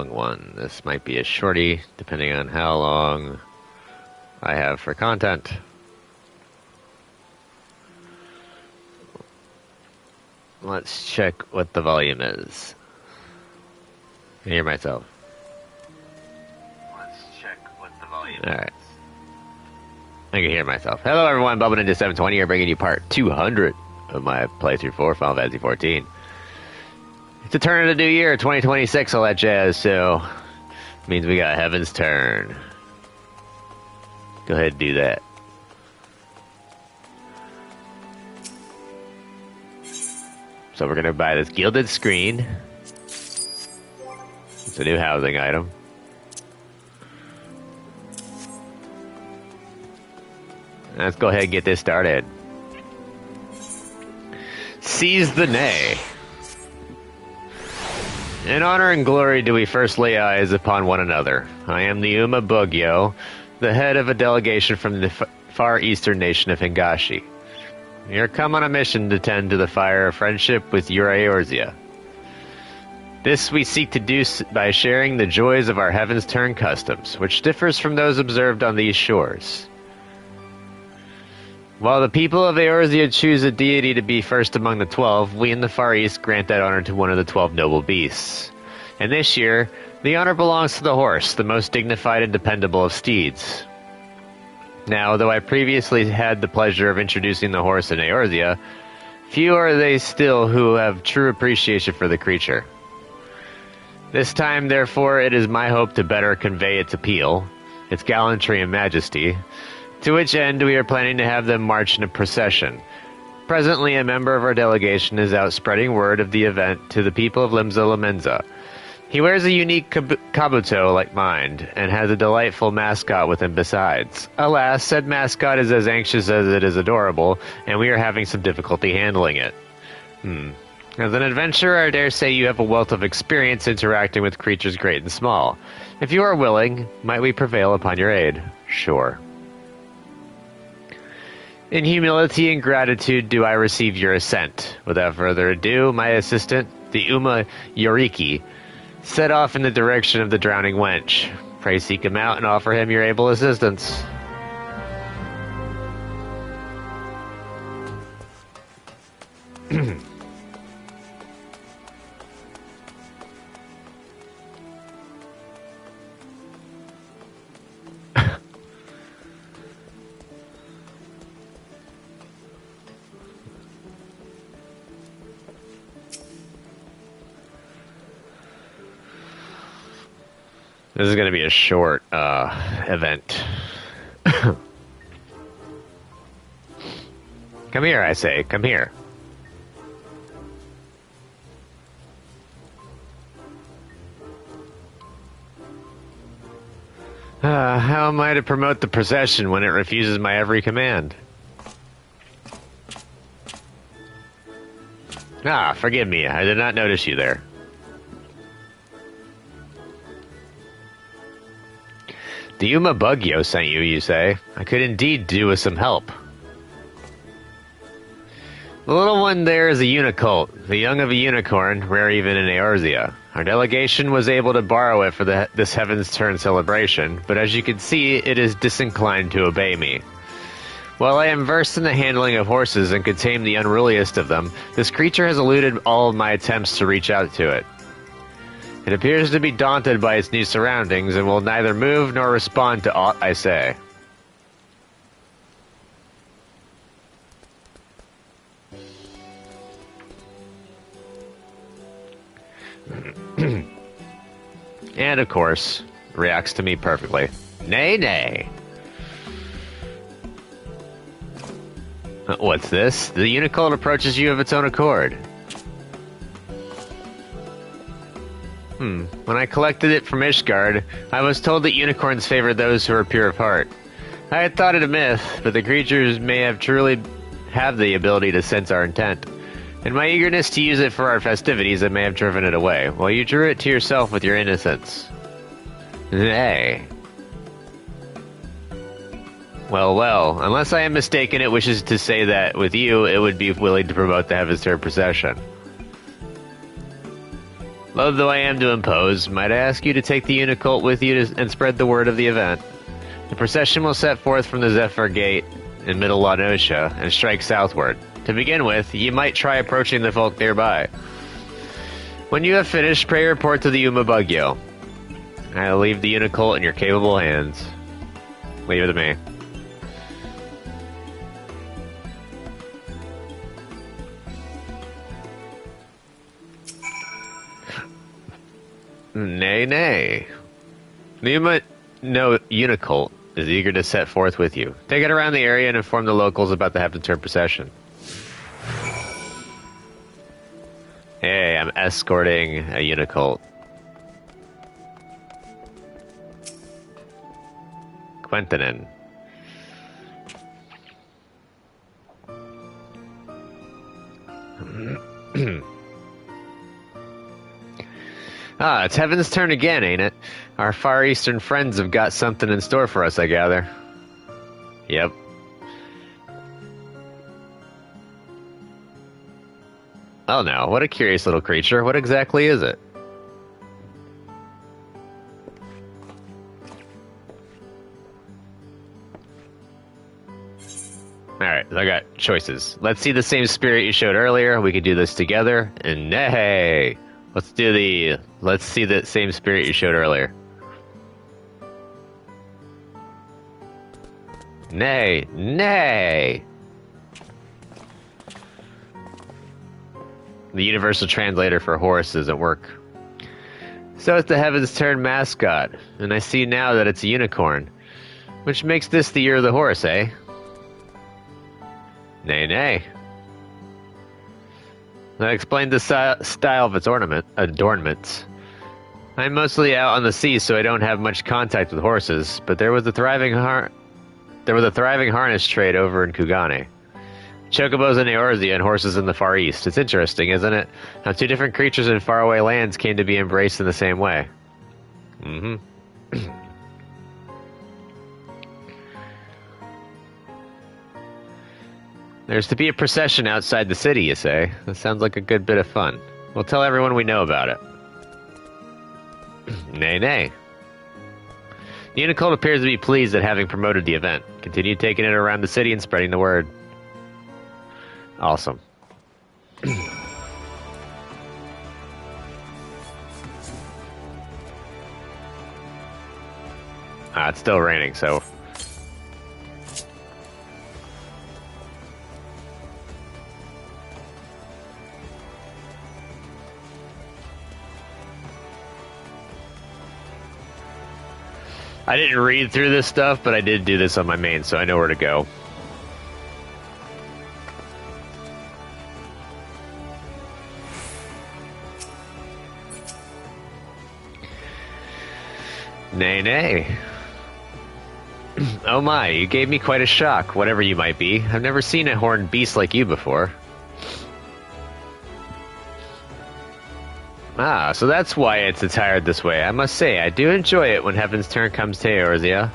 long one. This might be a shorty, depending on how long I have for content. Let's check what the volume is. I can hear myself. Let's check what the volume is. Alright. I can hear myself. Hello everyone, Bubba Ninja 720 here, bringing you part 200 of my playthrough for Final Fantasy 14. It's the turn of the new year, 2026, all that jazz, so it means we got Heaven's Turn. Go ahead and do that. So we're going to buy this gilded screen. It's a new housing item. Let's go ahead and get this started. Seize the Nay. In honor and glory do we first lay eyes upon one another. I am the Uma Bugyo, the head of a delegation from the far eastern nation of Hingashi. We are come on a mission to tend to the fire of friendship with your Eorzea. This we seek to do by sharing the joys of our Heaven's Turn customs, which differs from those observed on these shores. While the people of Eorzea choose a deity to be first among the 12, we in the Far East grant that honor to one of the 12 noble beasts. And this year, the honor belongs to the horse, the most dignified and dependable of steeds. Now, though I previously had the pleasure of introducing the horse in Eorzea, few are they still who have true appreciation for the creature. This time, therefore, it is my hope to better convey its appeal, its gallantry and majesty, to which end we are planning to have them march in a procession. Presently, a member of our delegation is out spreading word of the event to the people of Limsa Lamenza. He wears a unique kabuto like mine, and has a delightful mascot with him besides. Alas, said mascot is as anxious as it is adorable, and we are having some difficulty handling it. As an adventurer, I dare say you have a wealth of experience interacting with creatures great and small. If you are willing, might we prevail upon your aid? Sure. In humility and gratitude do I receive your assent. Without further ado, my assistant, the Uma Yoriki, set off in the direction of the drowning wench. Pray seek him out and offer him your able assistance. This is going to be a short event. Come here, I say. Come here. How am I to promote the procession when it refuses my every command? Forgive me. I did not notice you there. The Uma Bugyo sent you, you say? I could indeed do with some help. The little one there is a unicult, the young of a unicorn, rare even in Eorzea. Our delegation was able to borrow it for this Heaven's Turn celebration, but as you can see, it is disinclined to obey me. While I am versed in the handling of horses and could tame the unruliest of them, this creature has eluded all of my attempts to reach out to it. It appears to be daunted by its new surroundings and will neither move nor respond to aught I say. And, of course, reacts to me perfectly. Nay, nay. What's this? The Unicult approaches you of its own accord. When I collected it from Ishgard, I was told that unicorns favor those who are pure of heart. I had thought it a myth, but the creatures may have truly have the ability to sense our intent. In my eagerness to use it for our festivities, I may have driven it away, while you drew it to yourself with your innocence. Nay. Well, well, unless I am mistaken, it wishes to say that, with you, it would be willing to promote the Heaven's Turn procession. Loath though I am to impose, might I ask you to take the Unicult with you and spread the word of the event. The procession will set forth from the Zephyr Gate in Middle La Noscia and strike southward. To begin with, you might try approaching the folk nearby. When you have finished, pray report to the Umabugyo. I'll leave the Unicult in your capable hands. Leave it to me. Nay, nay. The Unicult is eager to set forth with you. Take it around the area and inform the locals about the Heaven-Turn procession. Hey, I'm escorting a Unicult. Quentinin. It's Heaven's turn again, ain't it? Our Far Eastern friends have got something in store for us, I gather. Yep. Oh no, what a curious little creature. What exactly is it? Alright, I got choices. Let's see the same spirit you showed earlier. We could do this together. And nay! Let's see the same spirit you showed earlier. Nay! Nay! The universal translator for horse doesn't work. So it's the Heaven's Turn mascot, and I see now that it's a unicorn. Which makes this the year of the horse, eh? Nay, nay. That explains the style of its adornments. I'm mostly out on the sea, so I don't have much contact with horses, but there was a thriving harness trade over in Kugane. Chocobos in Eorzea and horses in the Far East. It's interesting, isn't it? How two different creatures in faraway lands came to be embraced in the same way. Mm-hmm. There's to be a procession outside the city, you say? That sounds like a good bit of fun. We'll tell everyone we know about it. Nay, nay. The Unicult appears to be pleased at having promoted the event. Continue taking it around the city and spreading the word. Awesome. It's still raining, so... I didn't read through this stuff, but I did do this on my main, so I know where to go. Nay, nay. Oh my, you gave me quite a shock, whatever you might be. I've never seen a horned beast like you before. So that's why it's attired this way. I must say, I do enjoy it when Heaven's Turn comes to Eorzea.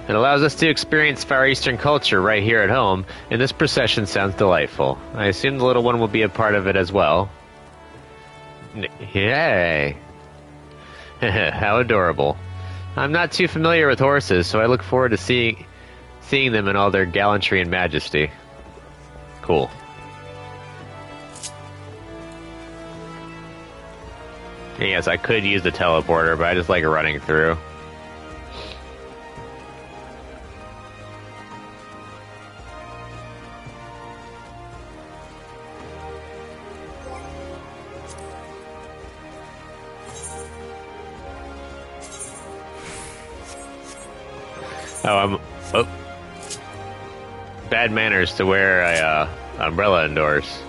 It allows us to experience Far Eastern culture right here at home, and this procession sounds delightful. I assume the little one will be a part of it as well. Yay! How adorable. I'm not too familiar with horses, so I look forward to seeing them in all their gallantry and majesty. Cool. Yes, I could use the teleporter, but I just like running through. Oh, bad manners to wear a umbrella indoors.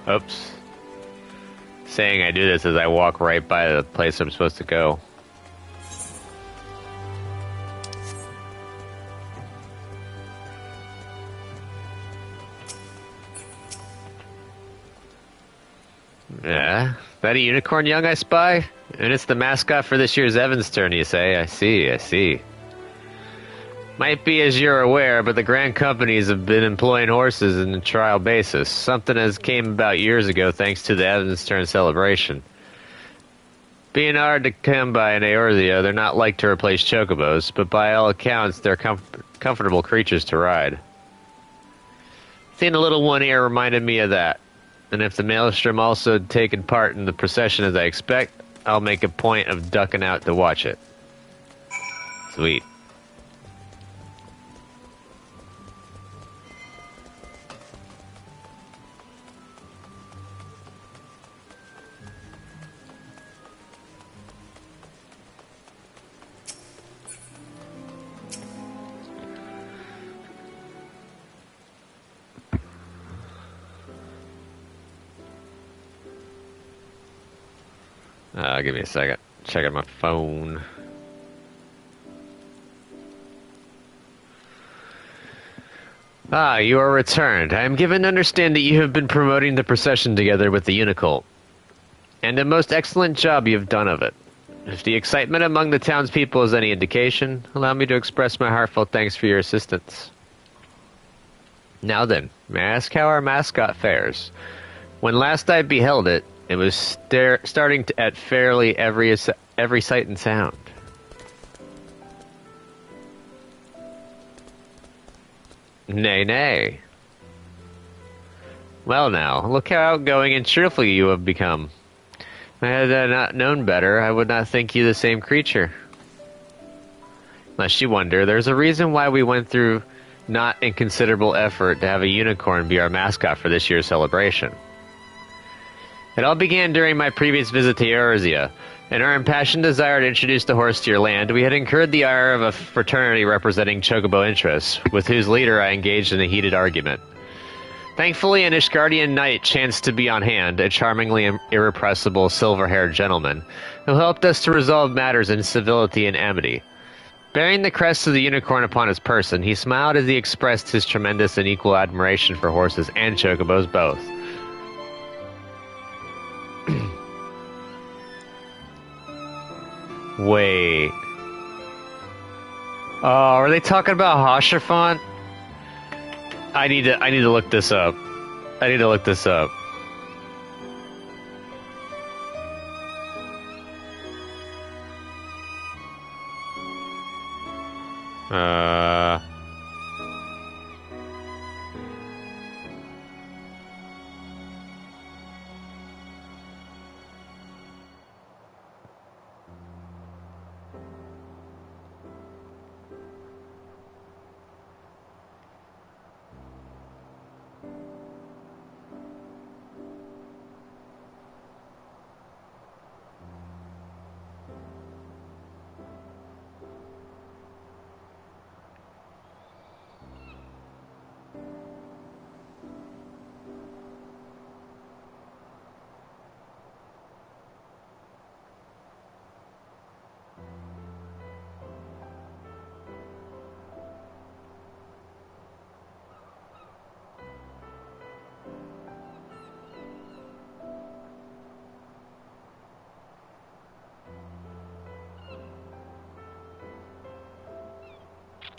Oops. Saying I do this as I walk right by the place I'm supposed to go. Yeah, that a unicorn young I spy? And it's the mascot for this year's Evans turn, you say? I see. Might be as you're aware, but the Grand Companies have been employing horses on a trial basis. Something has came about years ago thanks to the Evans turn celebration. Being hard to come by in Eorzea, they're not like to replace chocobos, but by all accounts, they're comfortable creatures to ride. Seeing the little one here reminded me of that. And if the Maelstrom also had taken part in the procession as I expect, I'll make a point of ducking out to watch it. Sweet. Give me a second. Checking my phone. Ah, you are returned. I am given to understand that you have been promoting the procession together with the Unicult. And a most excellent job you have done of it. If the excitement among the townspeople is any indication, allow me to express my heartfelt thanks for your assistance. Now then, may I ask how our mascot fares? When last I beheld it, it was starting at fairly every sight and sound. Nay. Well now, look how outgoing and cheerful you have become. Had I not known better, I would not think you the same creature. Lest you wonder, there's a reason why we went through not inconsiderable effort to have a unicorn be our mascot for this year's celebration. It all began during my previous visit to Eorzea. In our impassioned desire to introduce the horse to your land, we had incurred the ire of a fraternity representing chocobo interests, with whose leader I engaged in a heated argument. Thankfully, an Ishgardian knight chanced to be on hand, a charmingly irrepressible silver-haired gentleman, who helped us to resolve matters in civility and amity. Bearing the crest of the unicorn upon his person, he smiled as he expressed his tremendous and equal admiration for horses and chocobos both. Wait. Oh, are they talking about Hosherfont? I need to look this up.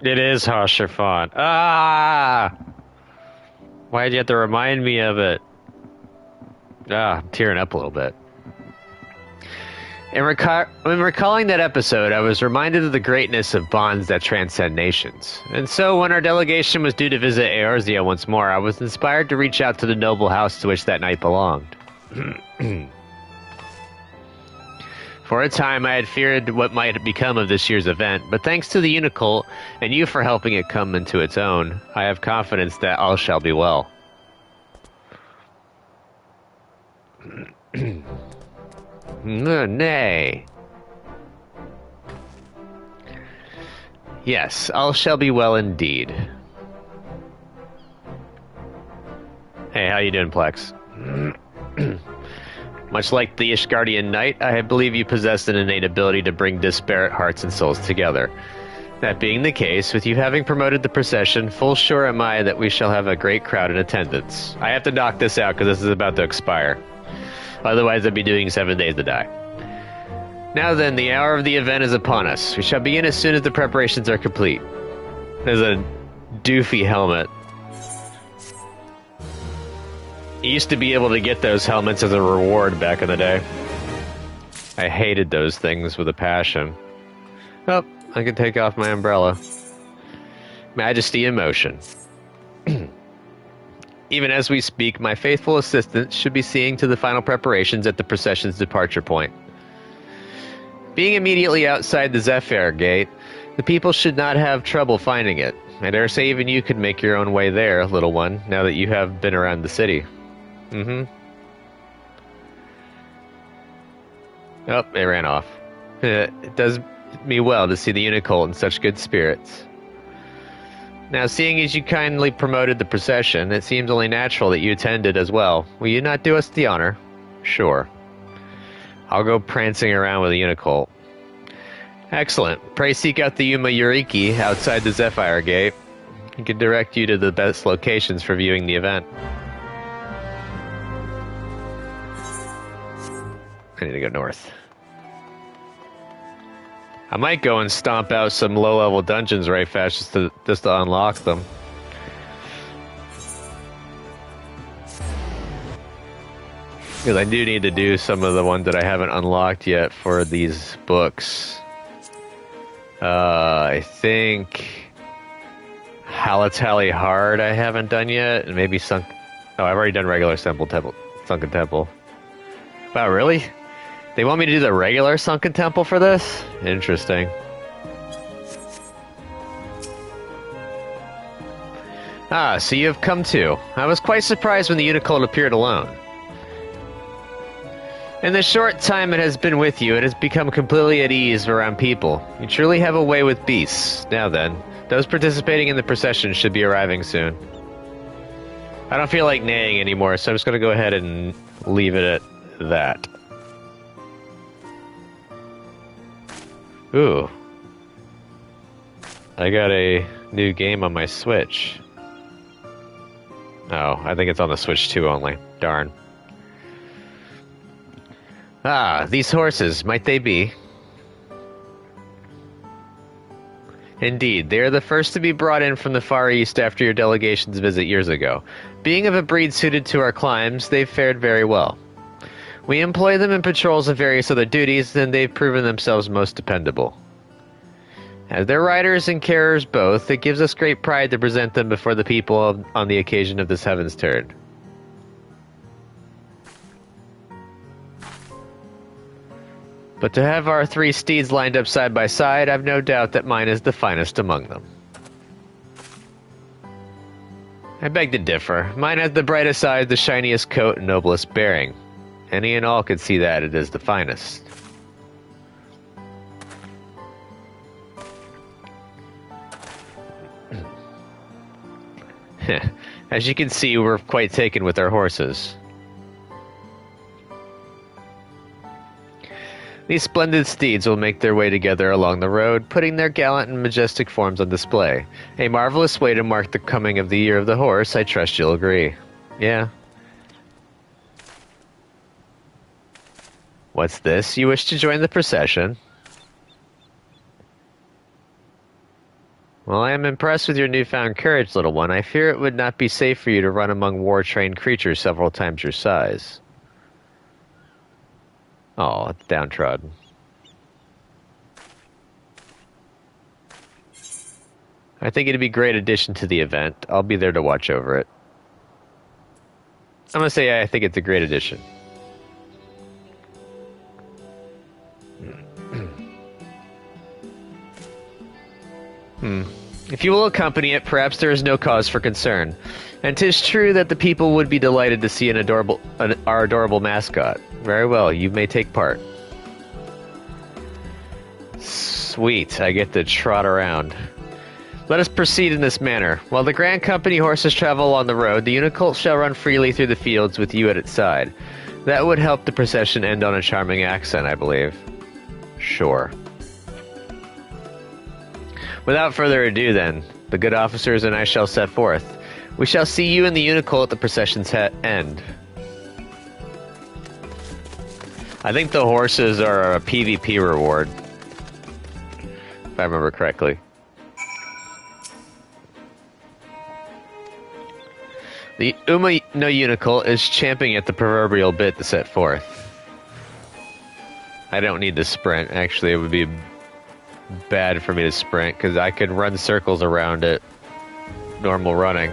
It is Hosherfont. Ah! Why'd you have to remind me of it? I'm tearing up a little bit. In recalling that episode, I was reminded of the greatness of bonds that transcend nations. And so, when our delegation was due to visit Eorzea once more, I was inspired to reach out to the noble house to which that knight belonged. For a time, I had feared what might become of this year's event, but thanks to the Unicult and you for helping it come into its own, I have confidence that all shall be well. Nay. Yes, all shall be well indeed. Hey, how you doing, Plex? Much like the Ishgardian knight, I believe you possess an innate ability to bring disparate hearts and souls together. That being the case, with you having promoted the procession, full sure am I that we shall have a great crowd in attendance. I have to knock this out because this is about to expire. Otherwise, I'd be doing 7 days to die. Now then, the hour of the event is upon us. We shall begin as soon as the preparations are complete. There's a doofy helmet. You used to be able to get those helmets as a reward back in the day. I hated those things with a passion. Oh, I can take off my umbrella. Majesty in motion. Even as we speak, my faithful assistant should be seeing to the final preparations at the procession's departure point. Being immediately outside the Zephyr Gate, the people should not have trouble finding it. I dare say even you could make your own way there, little one, now that you have been around the city. Mm-hmm. Oh, it ran off. It does me well to see the Unicult in such good spirits. Now, seeing as you kindly promoted the procession, it seems only natural that you attended as well. Will you not do us the honor? Sure. I'll go prancing around with the Unicult. Excellent. Pray seek out the Yuma Yuriki outside the Zephyr Gate. He can direct you to the best locations for viewing the event. I need to go north. I might go and stomp out some low-level dungeons right fast just to unlock them. Because I do need to do some of the ones that I haven't unlocked yet for these books. I think Halatali Hard I haven't done yet, and maybe Sunk... Oh, I've already done regular Sunken Temple. Wow, really? They want me to do the regular Sunken Temple for this? Interesting. Ah, so you have come too. I was quite surprised when the Unicult appeared alone. In the short time it has been with you, it has become completely at ease around people. You truly have a way with beasts. Now then, those participating in the procession should be arriving soon. I don't feel like neighing anymore, so I'm just going to go ahead and leave it at that. Ooh. I got a new game on my Switch. Oh, I think it's on the Switch 2 only. Darn. Ah, these horses, might they be? Indeed, they are the first to be brought in from the Far East after your delegation's visit years ago. Being of a breed suited to our climes, they've fared very well. We employ them in patrols and various other duties, and they've proven themselves most dependable. As their riders and carers both, it gives us great pride to present them before the people on the occasion of this Heaven's Turn. But to have our 3 steeds lined up side by side, I've no doubt that mine is the finest among them. I beg to differ. Mine has the brightest eyes, the shiniest coat, and noblest bearing. Any and all could see that it is the finest. As you can see, we're quite taken with our horses. These splendid steeds will make their way together along the road, putting their gallant and majestic forms on display. A marvelous way to mark the coming of the Year of the Horse, I trust you'll agree. Yeah. What's this? You wish to join the procession? Well, I am impressed with your newfound courage, little one. I fear it would not be safe for you to run among war-trained creatures several times your size. Oh, it's downtrodden. I think it'd be a great addition to the event. I'll be there to watch over it. I'm gonna say I think it's a great addition. If you will accompany it, perhaps there is no cause for concern. And 'tis true that the people would be delighted to see our adorable mascot. Very well, you may take part. Sweet, I get to trot around. Let us proceed in this manner. While the Grand Company horses travel along the road, the Unicult shall run freely through the fields with you at its side. That would help the procession end on a charming accent, I believe. Sure. Without further ado, then, the good officers and I shall set forth. We shall see you and the Unicult at the procession's end. I think the horses are a PvP reward, if I remember correctly. The Uma no Unicle is champing at the proverbial bit to set forth. I don't need to sprint. Actually, it would be bad for me to sprint, because I could run circles around it. Normal running.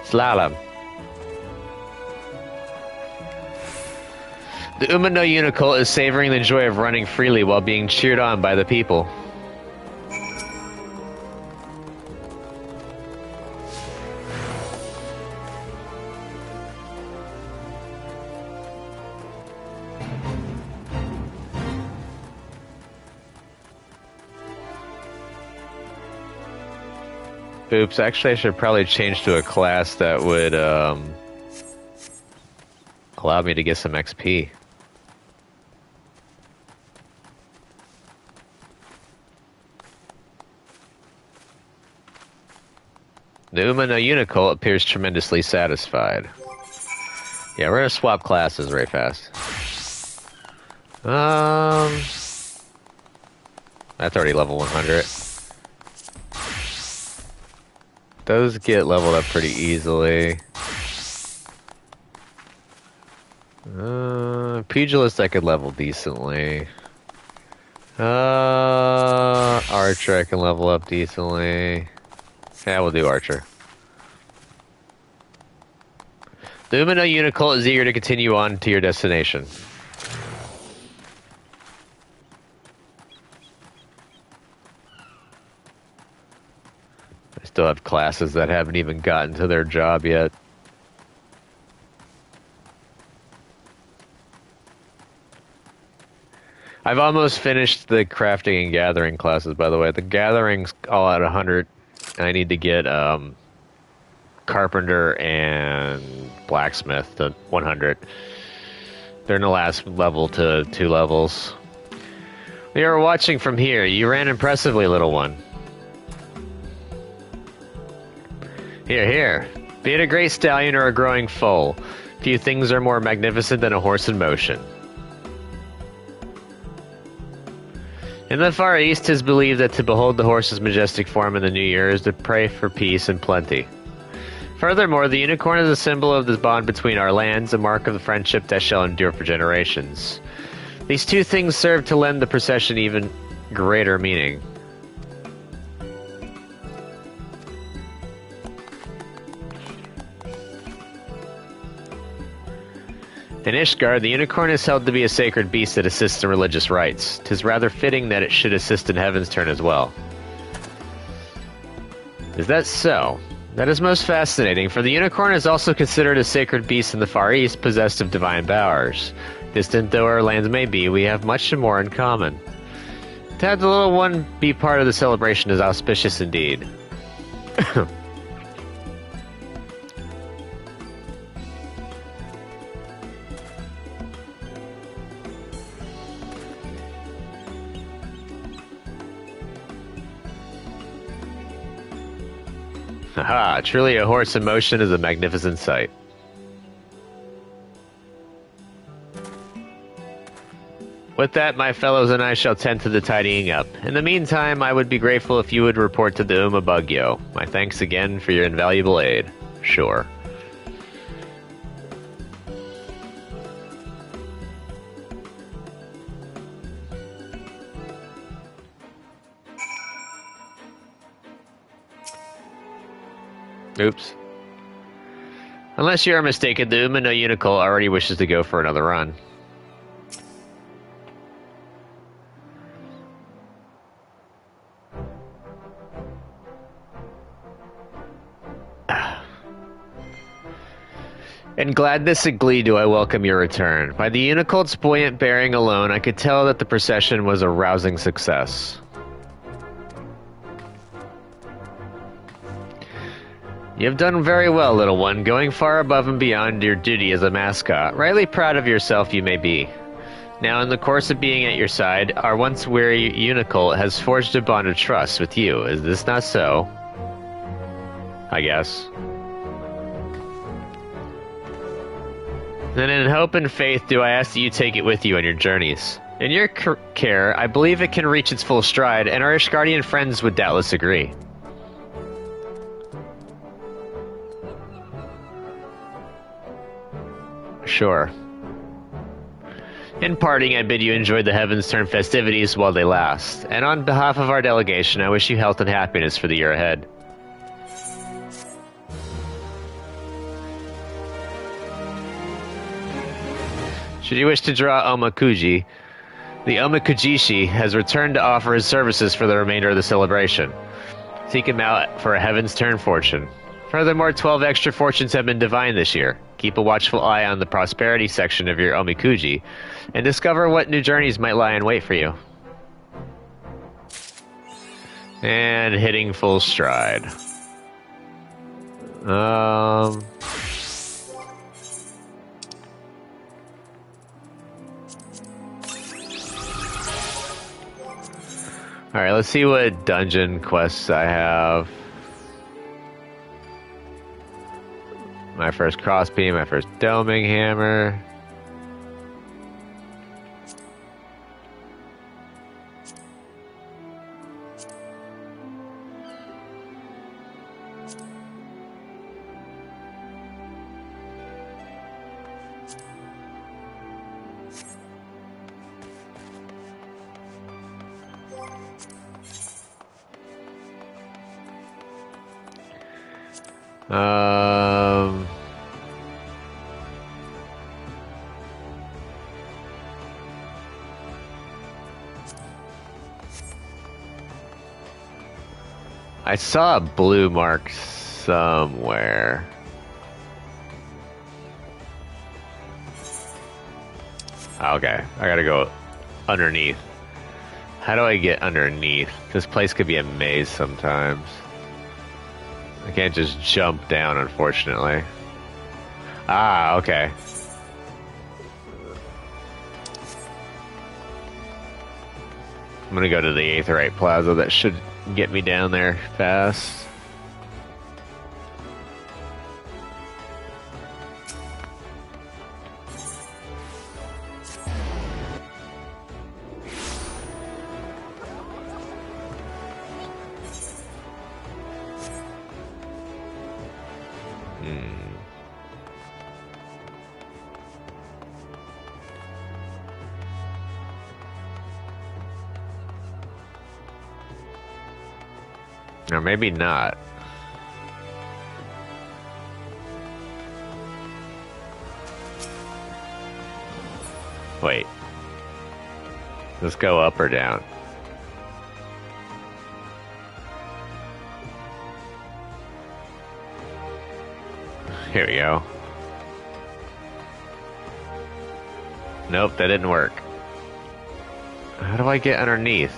Slalom. The Uma no Unicle is savoring the joy of running freely while being cheered on by the people. Oops, actually I should probably change to a class that would allow me to get some XP. The Uma no Unicle appears tremendously satisfied. Yeah, we're gonna swap classes right fast. That's already level 100. Those get leveled up pretty easily. Pugilist I could level decently. Archer I can level up decently. Yeah, we'll do Archer. The Uma no Unicle is eager to continue on to your destination. I still have classes that haven't even gotten to their job yet. I've almost finished the crafting and gathering classes, by the way. The gathering's all at 100. I need to get carpenter and blacksmith to 100. They're in the last level to 2 levels. We are watching from here. You ran impressively, little one. Here, here. Be it a great stallion or a growing foal, few things are more magnificent than a horse in motion. In the Far East, 'tis believed that to behold the horse's majestic form in the new year is to pray for peace and plenty. Furthermore, the unicorn is a symbol of the bond between our lands, a mark of the friendship that shall endure for generations. These two things serve to lend the procession even greater meaning. In Ishgard, the unicorn is held to be a sacred beast that assists in religious rites. 'Tis rather fitting that it should assist in Heaven's turn as well. Is that so? That is most fascinating, for the unicorn is also considered a sacred beast in the Far East, possessed of divine powers. Distant though our lands may be, we have much more in common. To have the little one be part of the celebration is auspicious indeed. Haha, truly a horse in motion is a magnificent sight. With that, my fellows and I shall tend to the tidying up. In the meantime, I would be grateful if you would report to the Uma Bugyo. My thanks again for your invaluable aid. Sure. Oops. Unless you are mistaken, the Uma no Unicle already wishes to go for another run. In gladness and glee do I welcome your return. By the Unicolt's buoyant bearing alone, I could tell that the procession was a rousing success. You have done very well, little one, going far above and beyond your duty as a mascot. Rightly proud of yourself you may be. Now, in the course of being at your side, our once weary Unicle has forged a bond of trust with you. Is this not so? I guess. Then in hope and faith do I ask that you take it with you on your journeys. In your care, I believe it can reach its full stride, and our Ishgardian friends would doubtless agree. Sure. In parting, I bid you enjoy the Heaven's Turn festivities while they last, and on behalf of our delegation, I wish you health and happiness for the year ahead. Should you wish to draw Omakuji, the Omakujishi has returned to offer his services for the remainder of the celebration. Seek him out for a Heaven's Turn fortune. Furthermore, 12 extra fortunes have been divined this year. Keep a watchful eye on the prosperity section of your Omikuji, and discover what new journeys might lie in wait for you. And hitting full stride. Alright, let's see what dungeon quests I have. My first crossbeam, my first doming hammer. I saw a blue mark somewhere. Okay, I gotta go underneath. How do I get underneath? This place could be a maze sometimes. I can't just jump down, unfortunately. Ah, okay. I'm gonna go to the Aetheryte Plaza. That should get me down there fast. Or maybe not. Wait. Let's go up or down. Here we go. Nope, that didn't work. How do I get underneath?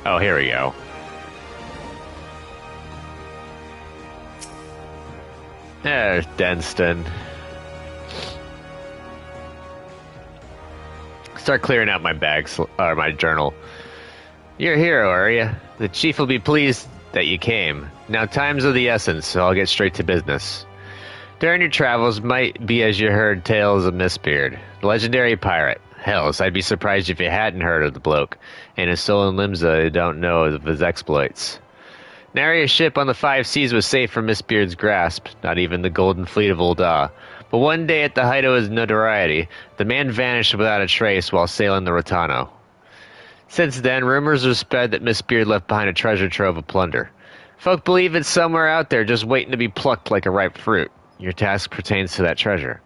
Oh, here we go. There's Denston. Start clearing out my bags, or my journal. You're a hero, are you? The chief will be pleased that you came. Now time's of the essence, so I'll get straight to business. During your travels might be as you heard tales of Mistbeard, the legendary pirate. Hells, I'd be surprised if you hadn't heard of the bloke, and his soul in Limsa who don't know of his exploits. Nary a ship on the 5 seas was safe from Mistbeard's grasp, not even the golden fleet of Ul'dah. But one day at the height of his notoriety, the man vanished without a trace while sailing the Rotano. Since then, rumors have spread that Mistbeard left behind a treasure trove of plunder. Folk believe it's somewhere out there just waiting to be plucked like a ripe fruit. Your task pertains to that treasure.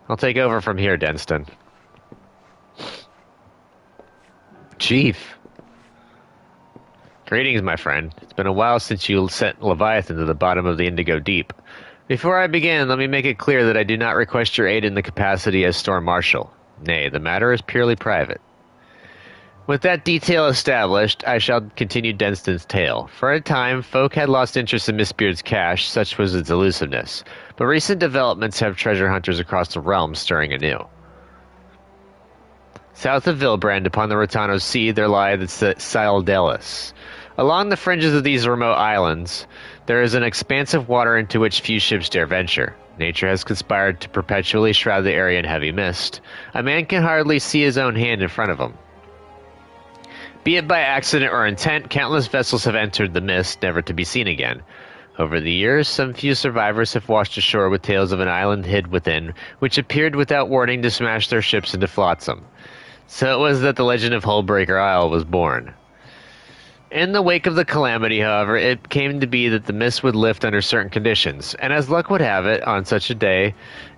I'll take over from here, Denston. Chief. Greetings, my friend. It's been a while since you sent Leviathan to the bottom of the Indigo Deep. Before I begin, let me make it clear that I do not request your aid in the capacity as Storm Marshal. Nay, the matter is purely private. With that detail established, I shall continue Denston's tale. For a time, folk had lost interest in Mistbeard's cache, such was its elusiveness. But recent developments have treasure hunters across the realm stirring anew. South of Vilbrand, upon the Rotano Sea, there lie the Sildelis. Along the fringes of these remote islands, there is an expanse of water into which few ships dare venture. Nature has conspired to perpetually shroud the area in heavy mist. A man can hardly see his own hand in front of him. Be it by accident or intent, countless vessels have entered the mist, never to be seen again. Over the years, some few survivors have washed ashore with tales of an island hid within, which appeared without warning to smash their ships into flotsam. So it was that the legend of Hullbreaker Isle was born. In the wake of the calamity, however, it came to be that the mist would lift under certain conditions, and as luck would have it, on such a day,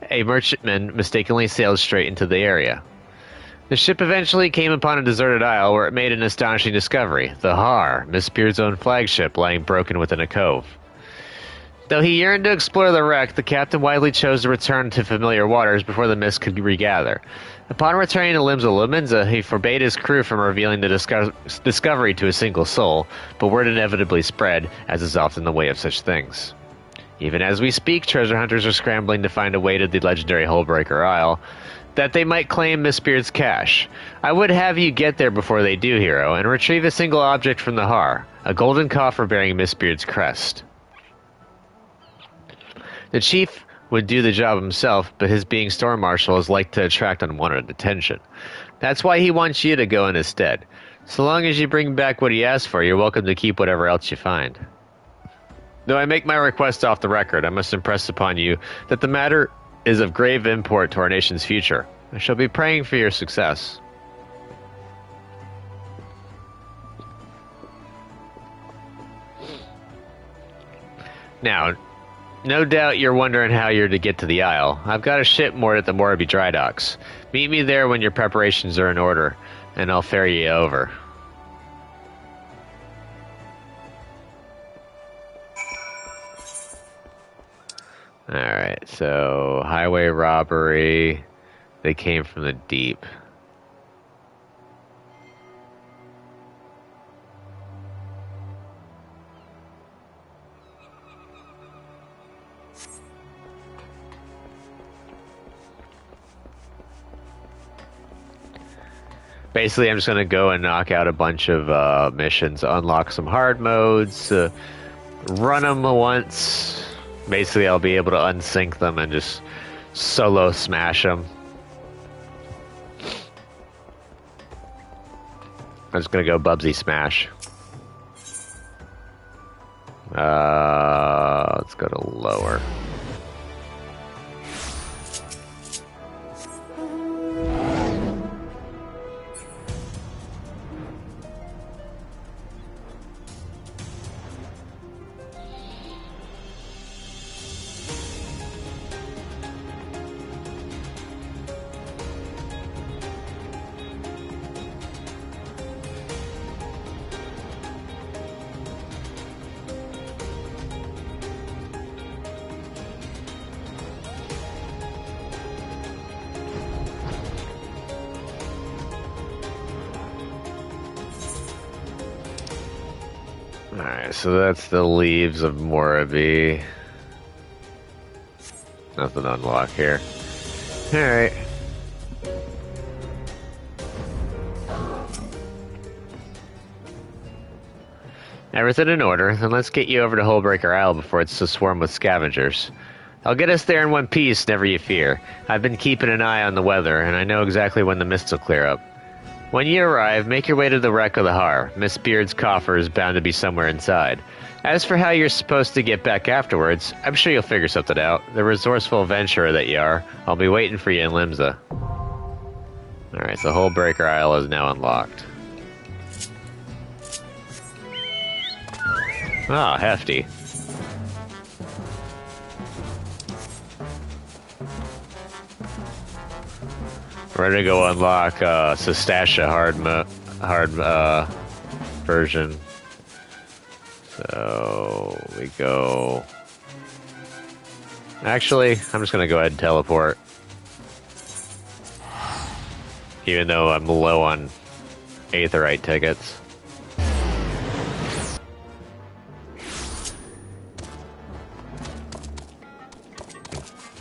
a merchantman mistakenly sailed straight into the area. The ship eventually came upon a deserted isle where it made an astonishing discovery, the Har, Miss Beard's own flagship, lying broken within a cove. Though he yearned to explore the wreck, the captain wisely chose to return to familiar waters before the mist could regather. Upon returning to Limsa, he forbade his crew from revealing the discovery to a single soul, but word inevitably spread, as is often the way of such things. Even as we speak, treasure hunters are scrambling to find a way to the legendary Hullbreaker Isle, that they might claim Miss Beard's cache. I would have you get there before they do, hero, and retrieve a single object from the Har, a golden coffer bearing Miss Beard's crest. The chief would do the job himself, but his being storm marshal is like to attract unwanted attention. That's why he wants you to go in his stead. So long as you bring back what he asked for, you're welcome to keep whatever else you find. Though I make my request off the record, I must impress upon you that the matter is of grave import to our nation's future. I shall be praying for your success. Now, no doubt you're wondering how you're to get to the Isle. I've got a ship moored at the Moraby dry docks. Meet me there when your preparations are in order, and I'll ferry you over. Alright, so highway robbery. They came from the deep. Basically, I'm just going to go and knock out a bunch of missions, unlock some hard modes, run them once. Basically, I'll be able to unsync them and just solo smash them. I'm just going to go Bubsy Smash. Let's go to lower. Alright, so that's the leaves of Moraby. Nothing to unlock here. Alright. Everything in order, then let's get you over to Hullbreaker Isle before it's to swarm with scavengers. I'll get us there in one piece, never you fear. I've been keeping an eye on the weather, and I know exactly when the mist will clear up. When you arrive, make your way to the wreck of the Har. Miss Beard's coffer is bound to be somewhere inside. As for how you're supposed to get back afterwards, I'm sure you'll figure something out. The resourceful adventurer that you are, I'll be waiting for you in Limsa. Alright, so Hullbreaker Isle is now unlocked. Ah, hefty. We're gonna go unlock Sestasha hard version. So we go. Actually, I'm just gonna go ahead and teleport, even though I'm low on Aetherite tickets.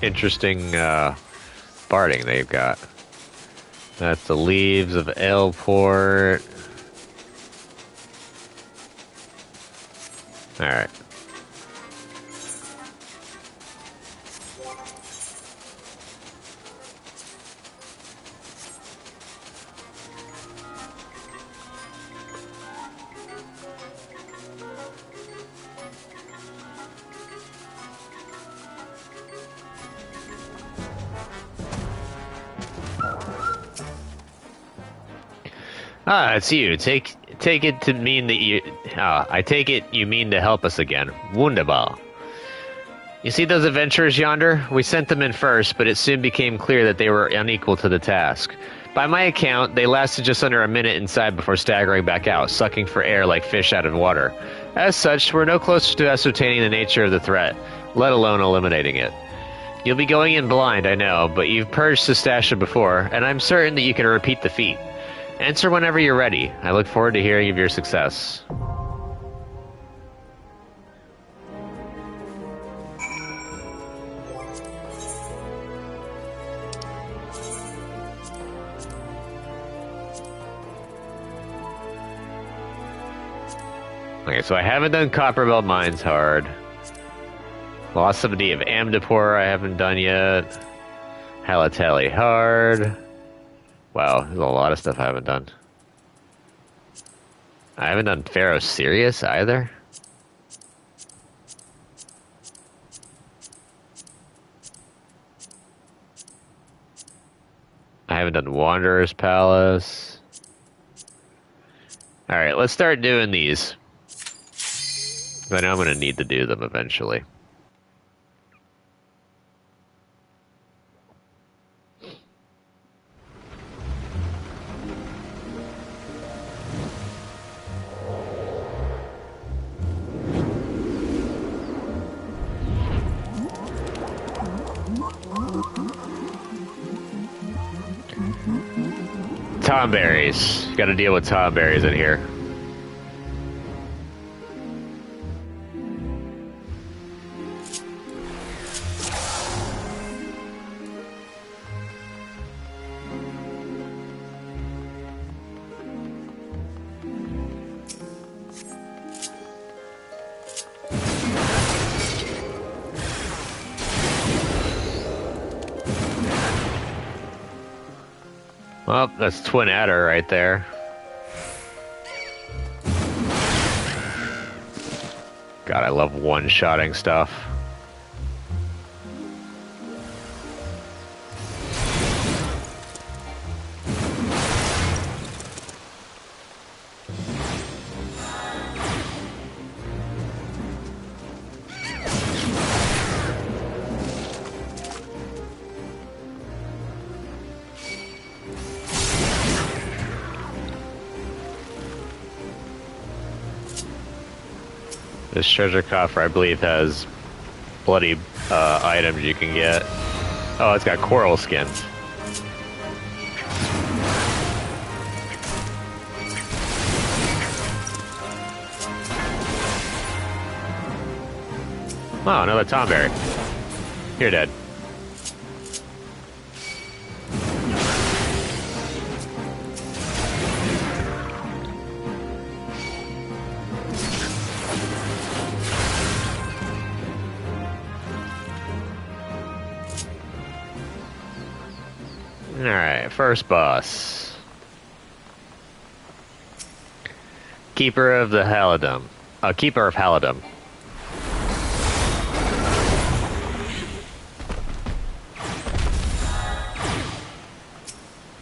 Interesting barding they've got. That's the leaves of Airport. Alright. Ah, it's you. Take it to mean that you... I take it you mean to help us again. Wunderbar. You see those adventurers yonder? We sent them in first, but it soon became clear that they were unequal to the task. By my account, they lasted just under a minute inside before staggering back out, sucking for air like fish out of water. As such, we're no closer to ascertaining the nature of the threat, let alone eliminating it. You'll be going in blind, I know, but you've purged Stasha before, and I'm certain that you can repeat the feat. Answer whenever you're ready. I look forward to hearing of your success. Okay, so I haven't done Copperbelt Mines hard. Lost Somebody of Amdapur I haven't done yet. Halatali hard. Wow, there's a lot of stuff I haven't done. I haven't done Pharaoh Sirius either. I haven't done Wanderer's Palace. Alright, let's start doing these. I know I'm going to need to do them eventually. Tomberries. Got to deal with tomberries in here. Well, that's Twin Adder right there. God, I love one-shotting stuff. This treasure coffer, I believe, has bloody items you can get. Oh, it's got coral skins. Oh, another tomberry. You're dead. Alright, first boss. Keeper of the Halidom. Keeper of Halidom.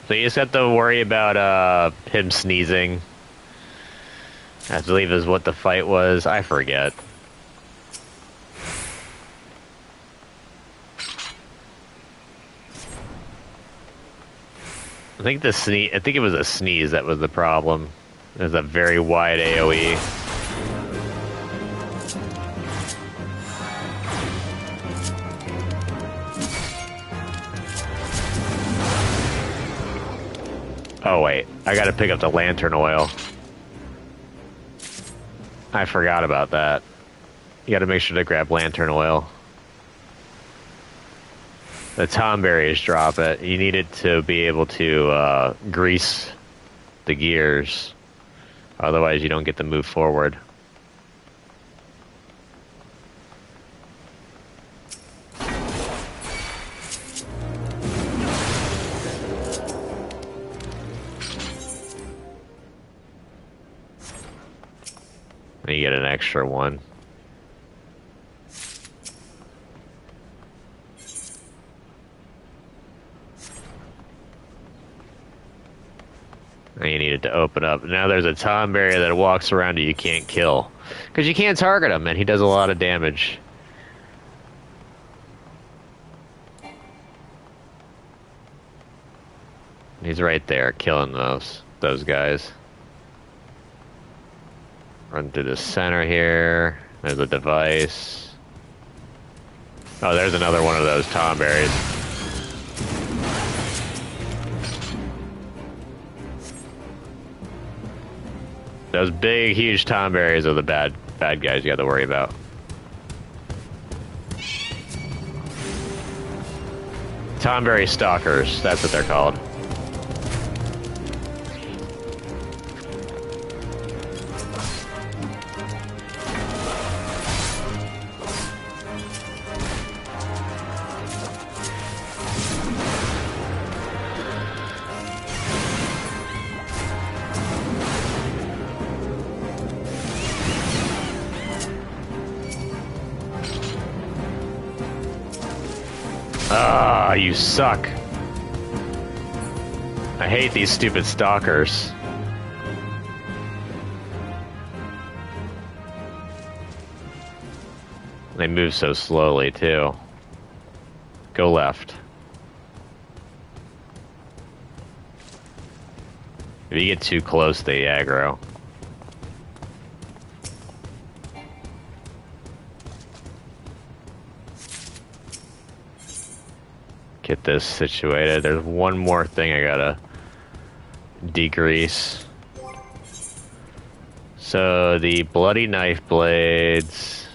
So you just have to worry about him sneezing. I believe is what the fight was. I forget. I think it was a sneeze that was the problem. It was a very wide AoE. Oh wait, I gotta pick up the lantern oil. I forgot about that. You gotta make sure to grab lantern oil. The tomberries drop it. You need it to be able to grease the gears. Otherwise, you don't get to move forward. And you get an extra one. And you need it to open up. Now there's a tomberry that walks around you can't kill. Because you can't target him, and he does a lot of damage. He's right there, killing those guys. Run through the center here. There's a device. Oh, there's another one of those tomberries. Those big, huge tomberries are the bad guys you got to worry about. Tomberry stalkers, that's what they're called. Ah, you suck. I hate these stupid stalkers. They move so slowly, too. Go left. If you get too close, they aggro. Get this situated. There's one more thing I gotta degrease. So the bloody knife blades,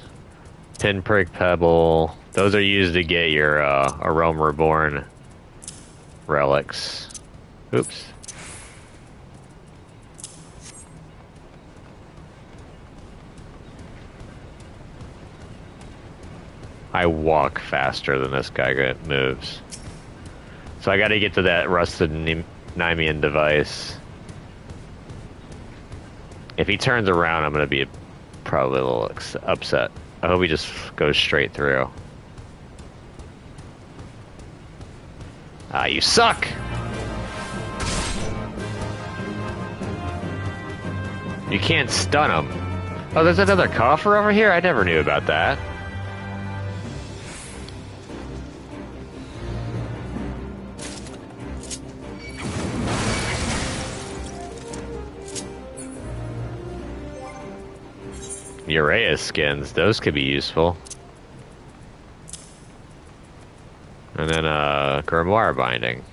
pinprick pebble, those are used to get your Aroma Reborn relics. Oops. I walk faster than this guy moves. So I gotta get to that rusted Nymian device. If he turns around, I'm gonna be probably a little upset. I hope he just goes straight through. Ah, you suck! You can't stun him. Oh, there's another coffer over here? I never knew about that. Urea skins, those could be useful. And then grimoire binding.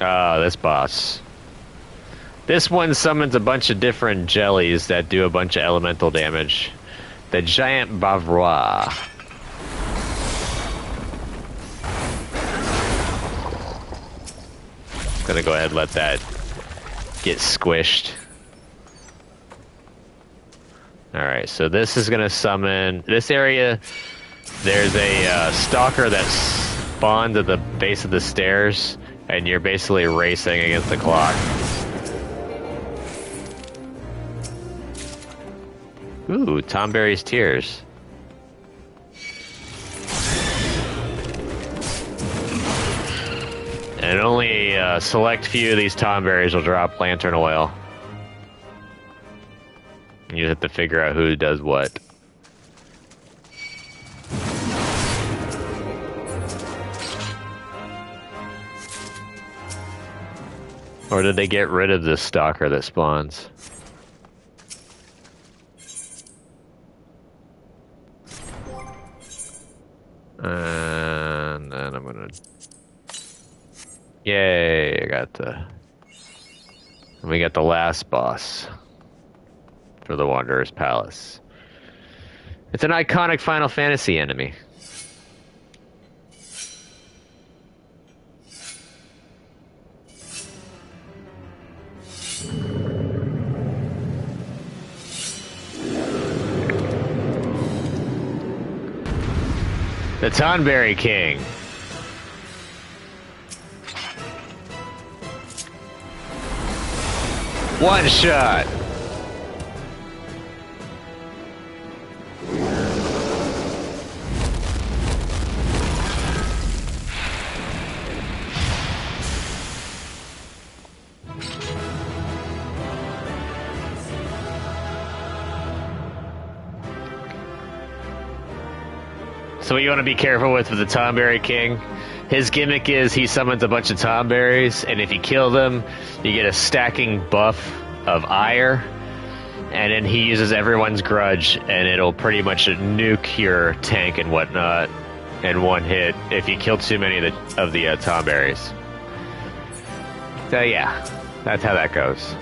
Ah, this boss. This one summons a bunch of different jellies that do a bunch of elemental damage. The giant Bavrois. Gonna go ahead and let that get squished. Alright, so this is gonna summon... This area, there's a stalker that spawns at the base of the stairs, and you're basically racing against the clock. Ooh, Tomberry's Tears. And only a select few of these tomberries will drop lantern oil. You just have to figure out who does what. Or did they get rid of this stalker that spawns? And then I'm gonna... Yay, I got the... And we got the last boss. for the Wanderer's Palace. It's an iconic Final Fantasy enemy. The Tonberry King. One shot. So what you want to be careful with the Tonberry King, his gimmick is he summons a bunch of Tonberries, and if you kill them, you get a stacking buff of ire, and then he uses everyone's grudge, and it'll pretty much nuke your tank and whatnot in one hit if you kill too many of the Tonberries. So yeah, that's how that goes.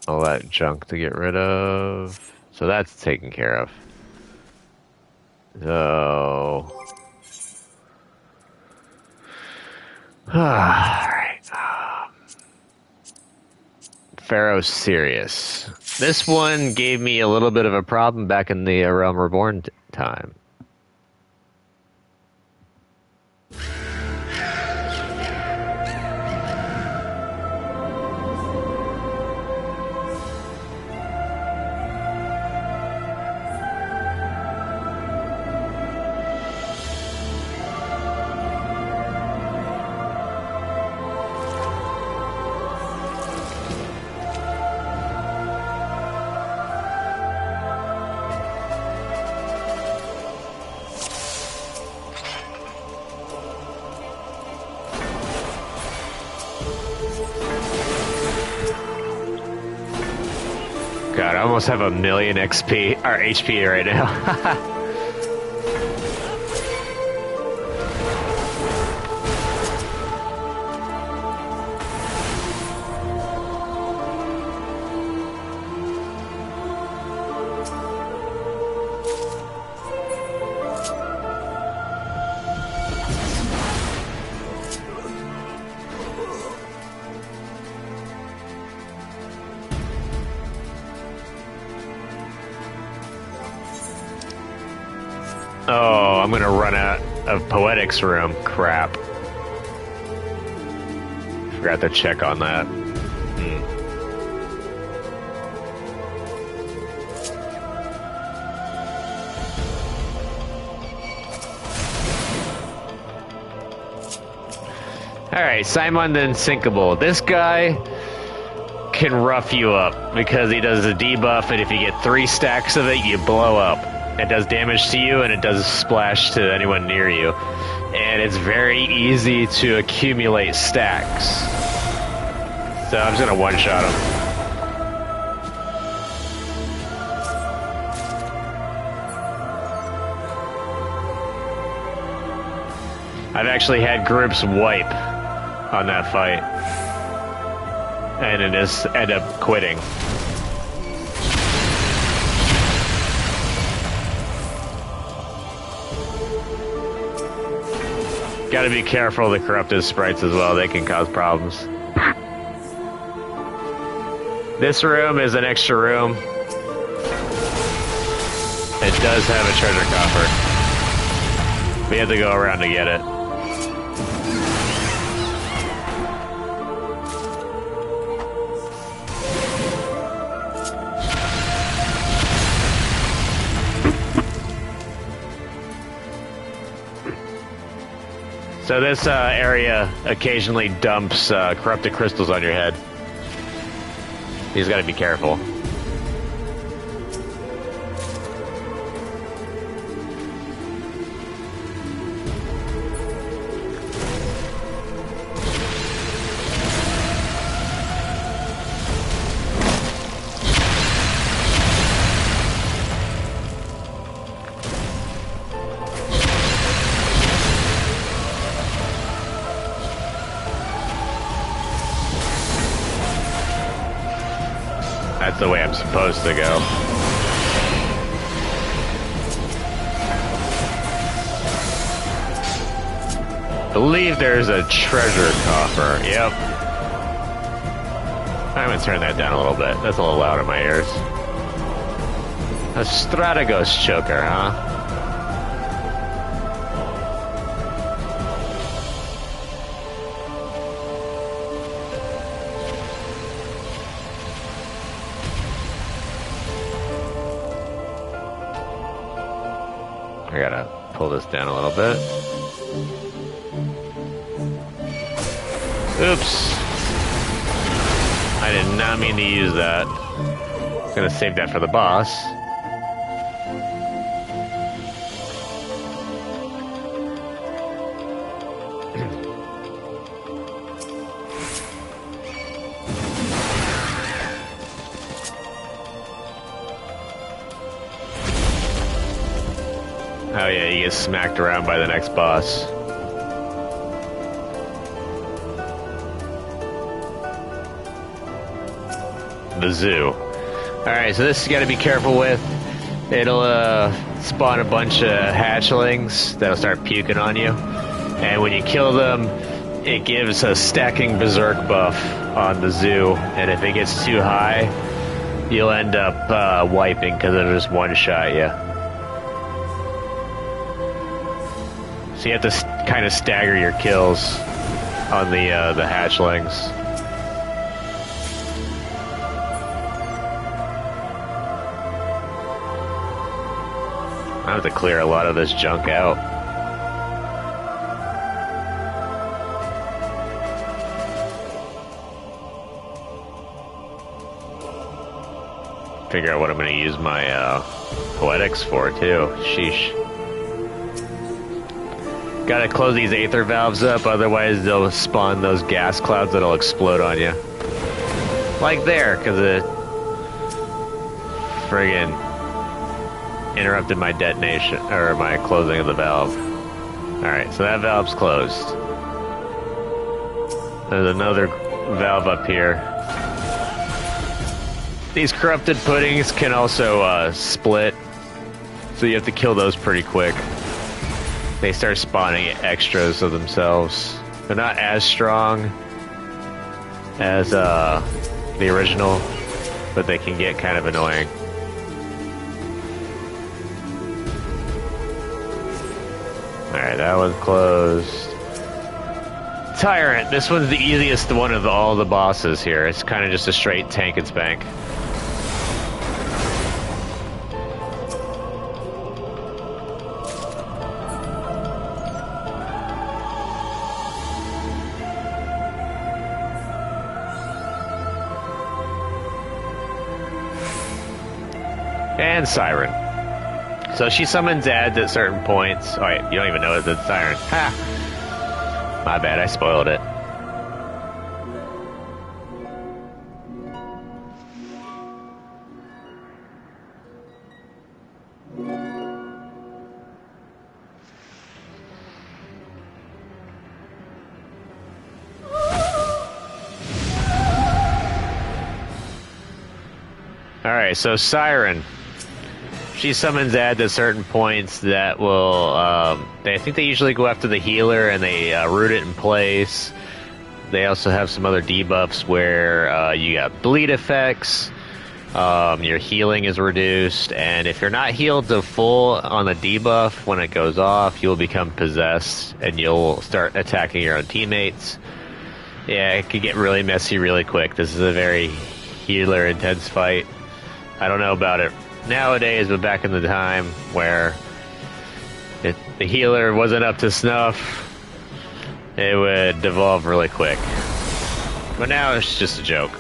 All that junk to get rid of. So that's taken care of. So... Alright. Pharaoh's Sirius. This one gave me a little bit of a problem back in the Realm Reborn time. God, I almost have 1,000,000 XP or HP right now. Oh, I'm gonna run out of Poetics room. Crap. Forgot to check on that. Alright, Simon the Unsinkable. This guy can rough you up because he does a debuff, and if you get 3 stacks of it, you blow up. It does damage to you, and it does splash to anyone near you. And it's very easy to accumulate stacks. So I'm just gonna one-shot him. I've actually had groups wipe on that fight. And it just end up quitting. Gotta be careful of the corrupted sprites as well, they can cause problems. This room is an extra room. It does have a treasure coffer. We have to go around to get it. So this area occasionally dumps corrupted crystals on your head. You just gotta be careful. that's the way I'm supposed to go. I believe there's a treasure coffer. Yep. I'm gonna turn that down a little bit. That's a little loud in my ears. A Strategos choker, huh? I gotta pull this down a little bit. Oops. I did not mean to use that. I'm gonna save that for the boss. Oh yeah, you get smacked around by the next boss. The zoo. Alright, so this you gotta be careful with. It'll spawn a bunch of hatchlings that'll start puking on you. And when you kill them, it gives a stacking berserk buff on the zoo. And if it gets too high, you'll end up wiping because it'll just one-shot you. So you have to kind of stagger your kills on the hatchlings. I have to clear a lot of this junk out. Figure out what I'm going to use my poetics for too. Sheesh. Gotta close these aether valves up, otherwise they'll spawn those gas clouds that'll explode on you. Like there, because it friggin' interrupted my detonation, or my closing of the valve. Alright, so that valve's closed. There's another valve up here. These corrupted puddings can also split, so you have to kill those pretty quick. They start spawning extras of themselves. They're not as strong as the original, but they can get kind of annoying. Alright, that one's closed. Tyrant. This one's the easiest one of all the bosses here. It's kind of just a straight tank and spank. And Siren. So she summons ads at certain points. Oh, wait, you don't even know it's Siren. Ha! My bad, I spoiled it. Alright, so Siren. She summons ads at certain points that will, I think they usually go after the healer and they root it in place. They also have some other debuffs where you got bleed effects, your healing is reduced, and if you're not healed to full on the debuff, when it goes off, you'll become possessed and you'll start attacking your own teammates. Yeah, it could get really messy really quick. This is a very healer-intense fight. I don't know about it nowadays, but back in the time where the healer wasn't up to snuff, it would devolve really quick. But now it's just a joke.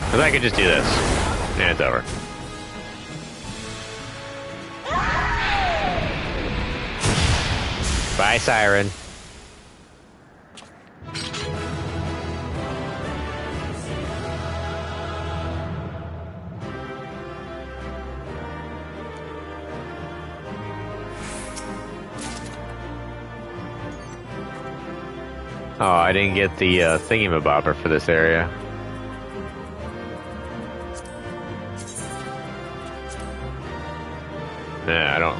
Because I could just do this, and it's over. Bye, Siren. Oh, I didn't get the thingamabobber for this area.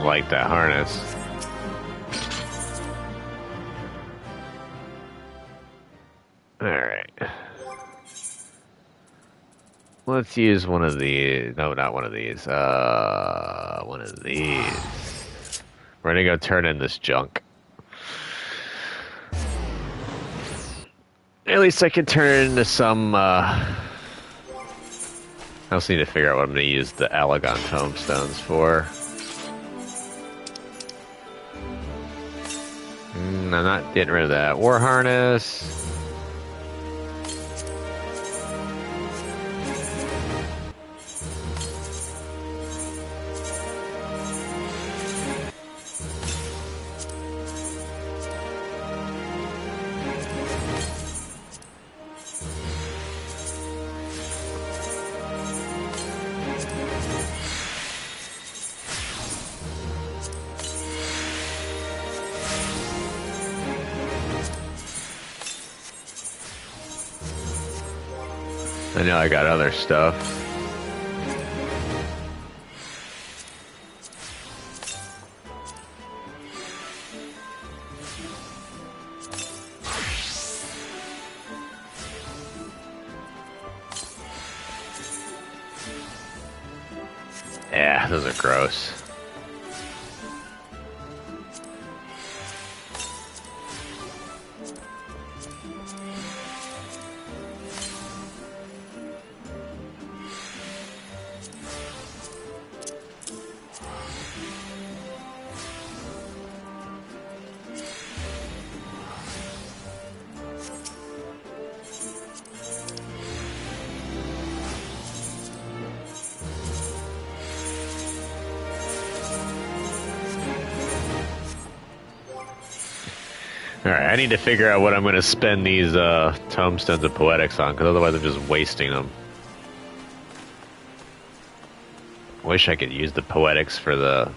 like that harness. Alright. Let's use one of these. No, not one of these. One of these. We're gonna go turn in this junk. At least I can turn it into some, I also need to figure out what I'm gonna use the Allegon tomestones for. I'm not getting rid of that war harness. I know I got other stuff. Yeah, those are gross. Alright, I need to figure out what I'm going to spend these tomestones of poetics on, because otherwise I'm just wasting them. Wish I could use the poetics for the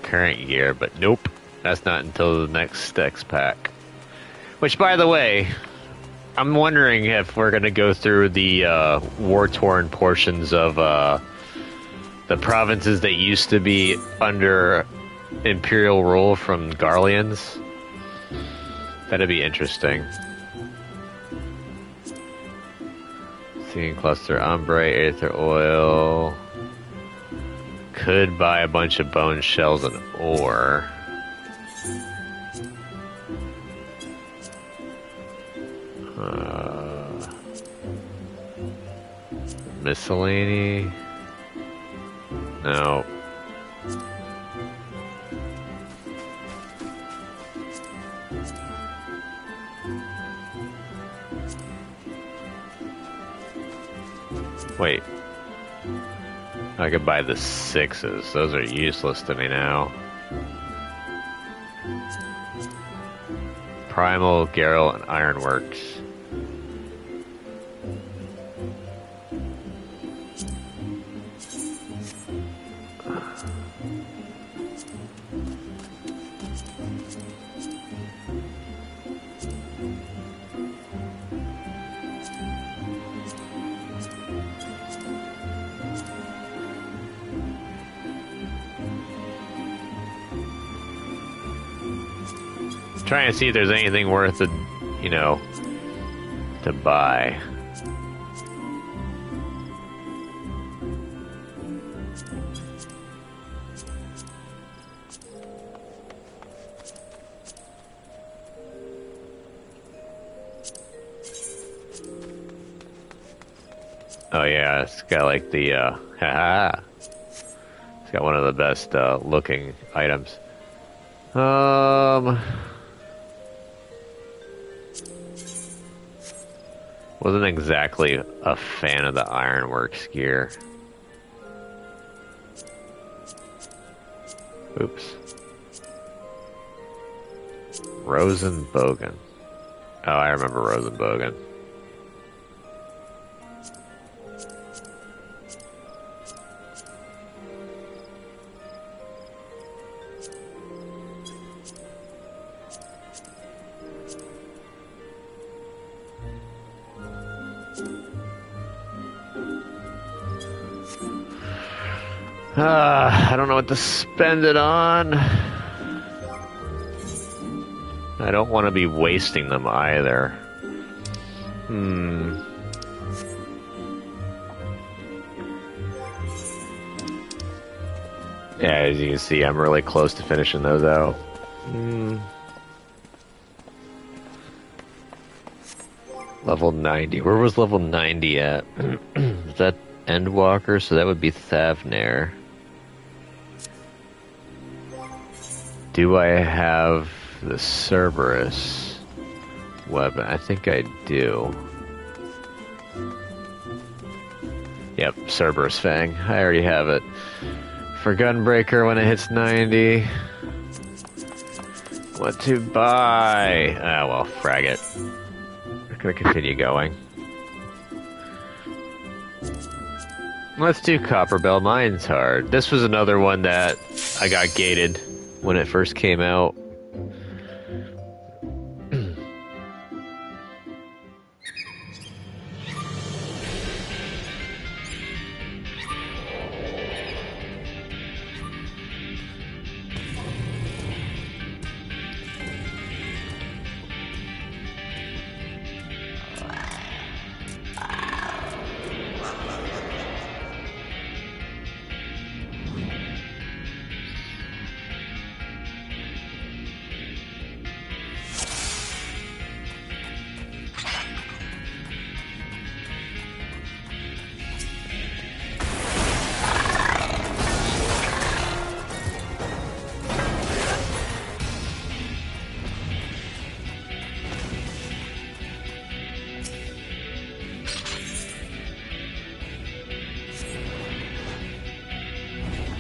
current year, but nope. That's not until the next Stex pack. Which, by the way, I'm wondering if we're going to go through the war-torn portions of the provinces that used to be under Imperial rule from Garleans. That'd be interesting. Seeing cluster ombre, aether oil. Could buy a bunch of bone shells and ore. Miscellany. No. Wait. I could buy the 6s. Those are useless to me now. Primal, Garrel, and Ironworks. Trying to see if there's anything worth it, you know, to buy. Oh yeah, it's got like the haha. It's got one of the best looking items. Wasn't exactly a fan of the Ironworks gear. Oops. Rosenbogen. Oh, I remember Rosenbogen. I don't know what to spend it on. I don't want to be wasting them either. Yeah, as you can see, I'm really close to finishing those out. Level 90. Where was level 90 at? Is that Endwalker? So that would be Thavnair. Do I have the Cerberus weapon? I think I do. Yep, Cerberus Fang. I already have it. For Gunbreaker when it hits 90. What to buy? Ah, well, frag it. We're gonna continue going. Let's do Copperbell. Mine's hard. This was another one that I got gated when it first came out.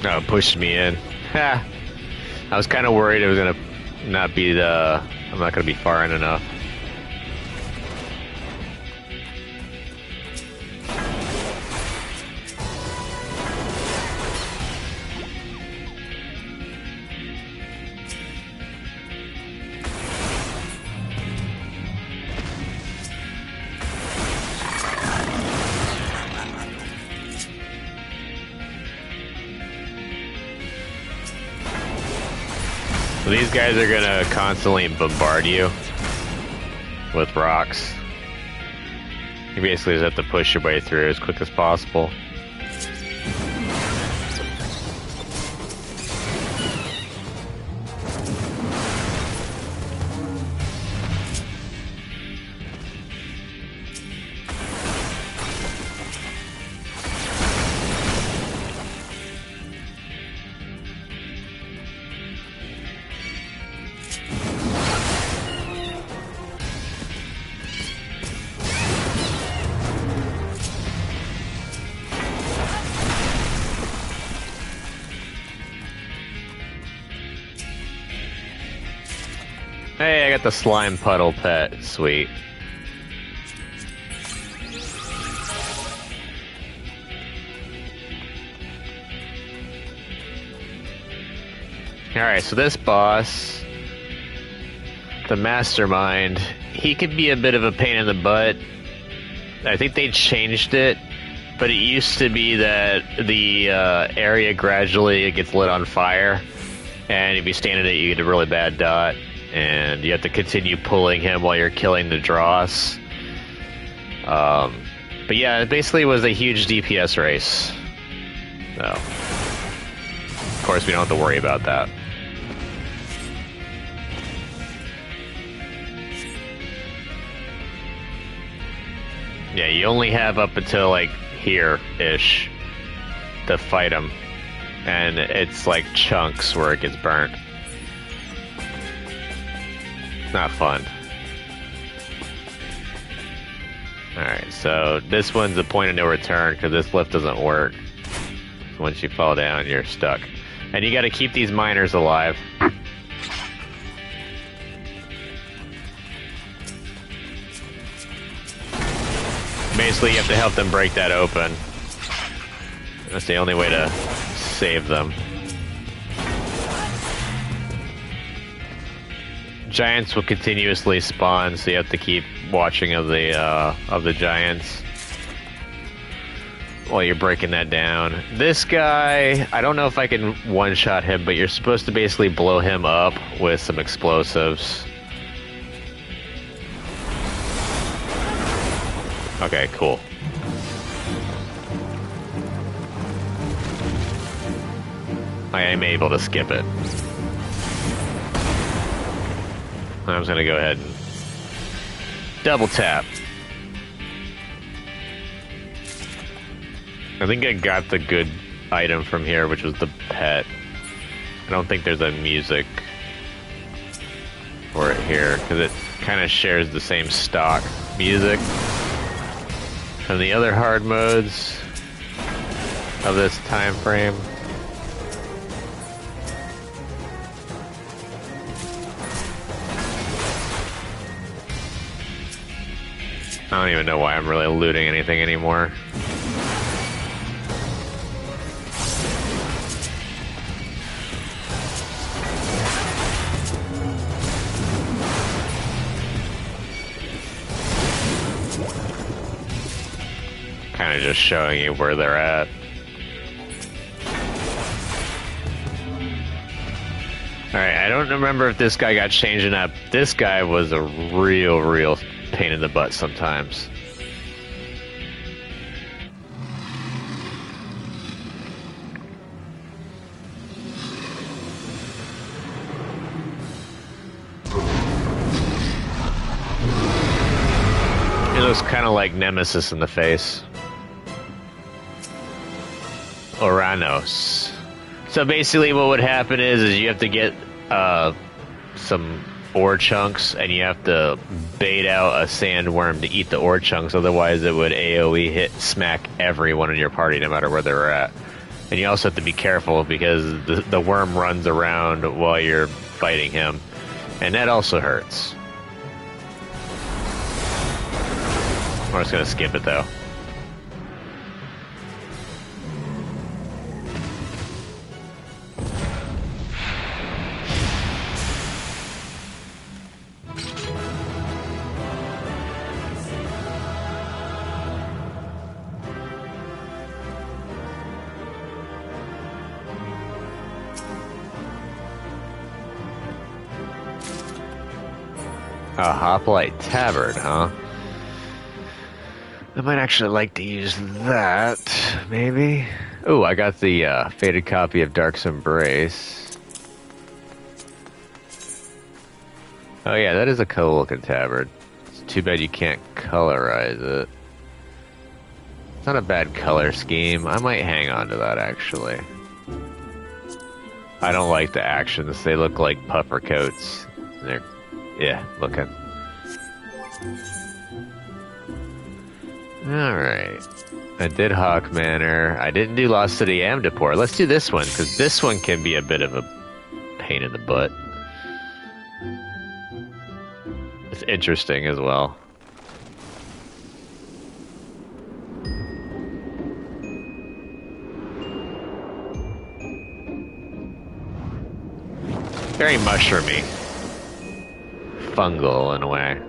No, it pushed me in. Ha! I was kind of worried it was gonna not be the... I'm not gonna be far in enough. So these guys are gonna constantly bombard you with rocks. You basically just have to push your way through as quick as possible. Hey, I got the slime puddle pet. Sweet. Alright, so this boss, the Mastermind, he could be a bit of a pain in the butt. I think they changed it, but it used to be that the area gradually gets lit on fire, and if you stand in it, you get a really bad dot. And you have to continue pulling him while you're killing the dross. But yeah, it basically was a huge DPS race. So, of course, we don't have to worry about that. Yeah, you only have up until like here-ish to fight him. And it's like chunks where it gets burnt. Not fun. Alright, so this one's a point of no return because this lift doesn't work. So once you fall down, you're stuck. And you gotta keep these miners alive. Basically, you have to help them break that open. That's the only way to save them. Giants will continuously spawn, so you have to keep watching of the giants. while you're breaking that down. This guy, I don't know if I can one-shot him, but you're supposed to basically blow him up with some explosives. Okay, cool. I am able to skip it. I'm just gonna go ahead and double tap. I think I got the good item from here, which was the pet. I don't think there's a music for it here, because it kind of shares the same stock music from the other hard modes of this time frame. I don't even know why I'm really looting anything anymore. Kind of just showing you where they're at. Alright, I don't remember if this guy got changed up. This guy was a real pain in the butt sometimes. He looks kind of like Nemesis in the face. Oranos. So basically what would happen is you have to get some ore chunks, and you have to bait out a sandworm to eat the ore chunks, otherwise it would AoE hit smack everyone in your party no matter where they're at. And you also have to be careful because the worm runs around while you're fighting him, and that also hurts. I'm just gonna skip it though. A hoplite tabard, huh? I might actually like to use that, maybe. Oh, I got the faded copy of Dark's Embrace. Oh yeah, that is a cool looking tabard. It's too bad you can't colorize it. It's not a bad color scheme. I might hang on to that, actually. I don't like the actions. They look like puffer coats. They're, yeah, looking. Alright. I did Hawk Manor. I didn't do Lost City Amdapor. Let's do this one, because this one can be a bit of a pain in the butt. It's interesting as well. Very mushroomy. Fungal in a way.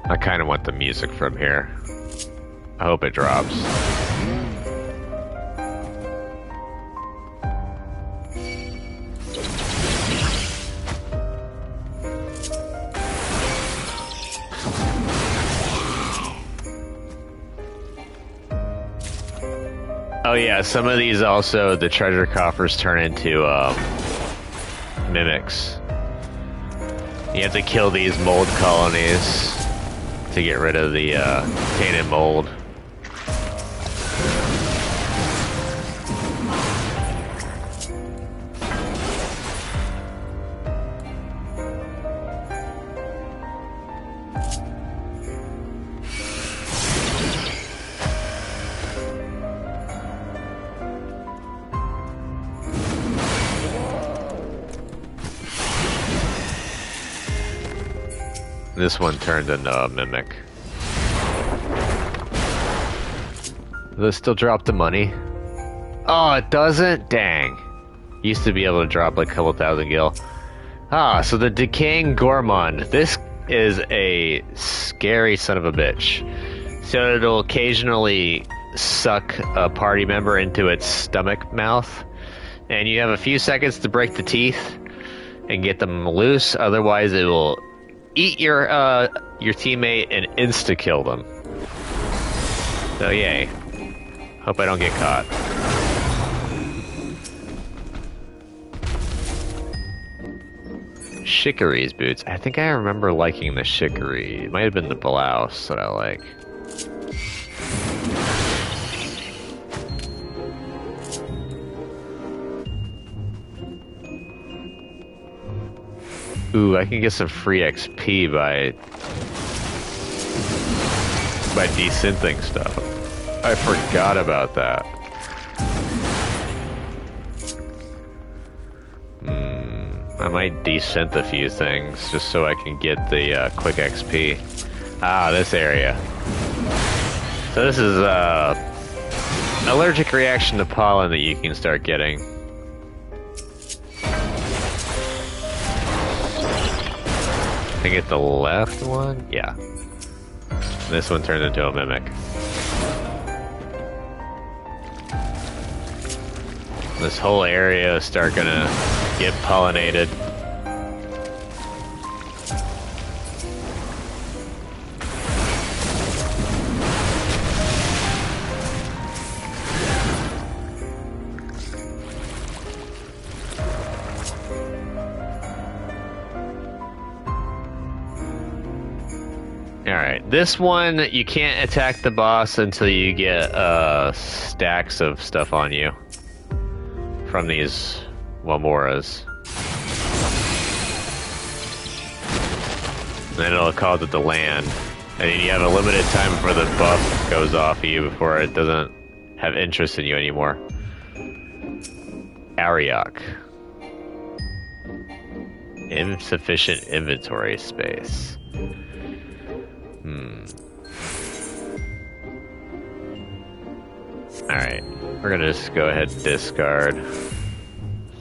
I kind of want the music from here. I hope it drops. Oh yeah, some of these also, the treasure coffers turn into mimics. You have to kill these mold colonies to get rid of the tainted mold. This one turned into a mimic. Does this still drop the money? Oh, it doesn't? Dang. Used to be able to drop like a couple thousand gil. Ah, so the decaying gourmand. This is a scary son of a bitch. So it'll occasionally suck a party member into its stomach mouth. And you have a few seconds to break the teeth and get them loose. Otherwise, it will eat your teammate and insta-kill them. So yay. Hope I don't get caught. Shikaree's boots. I think I remember liking the Shikaree. It might have been the blouse that I like. Ooh, I can get some free XP by desynthing stuff. I forgot about that. I might desynth a few things just so I can get the quick XP. Ah, this area. So this is allergic reaction to pollen that you can start getting. I think it's the left one? Yeah. This one turned into a mimic. This whole area is gonna get pollinated. Alright, this one, you can't attack the boss until you get stacks of stuff on you from these Wamoras. And then it'll call it the land. And then you have a limited time before the buff goes off of you before it doesn't have interest in you anymore. Ariok. Insufficient inventory space. Alright, we're gonna just go ahead and discard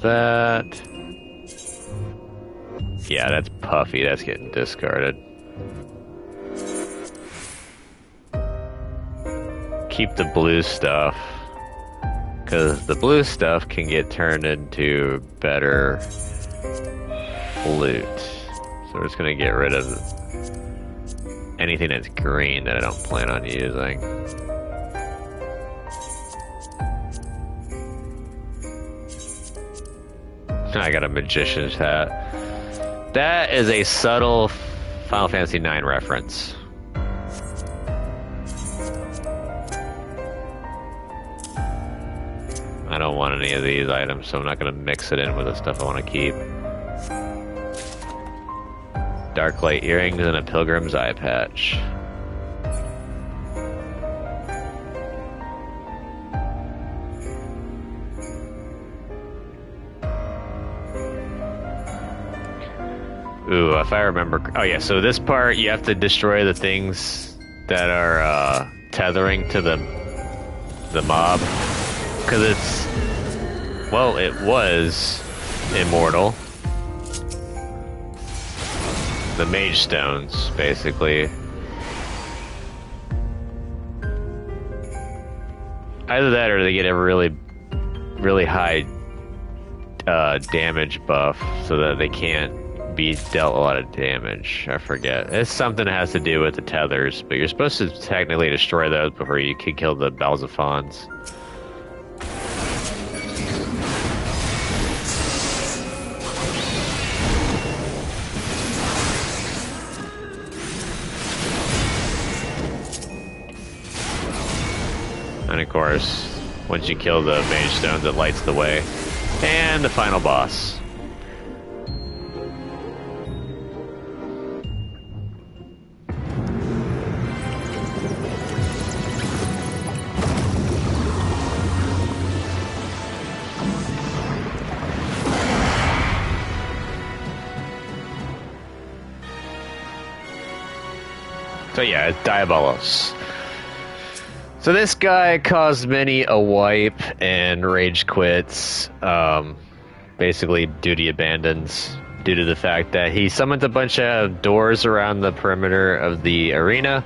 that. Yeah, that's Puffy, that's getting discarded. Keep the blue stuff, because the blue stuff can get turned into better loot. So we're just gonna get rid of anything that's green that I don't plan on using. I got a magician's hat. That is a subtle Final Fantasy IX reference. I don't want any of these items, so I'm not going to mix it in with the stuff I want to keep. Dark light earrings and a pilgrim's eye patch. Ooh, if I remember... Oh yeah, so this part, you have to destroy the things that are tethering to the mob. Because it's... Well, it was immortal. The mage stones, basically. Either that or they get a really, really high damage buff so that they can't be dealt a lot of damage. I forget. It's something that has to do with the tethers, but you're supposed to technically destroy those before you can kill the Balzafons. And of course, once you kill the mage stones, it lights the way. And the final boss. So yeah, it's Diabolos. So this guy caused many a wipe and rage quits, basically duty abandons, due to the fact that he summoned a bunch of doors around the perimeter of the arena,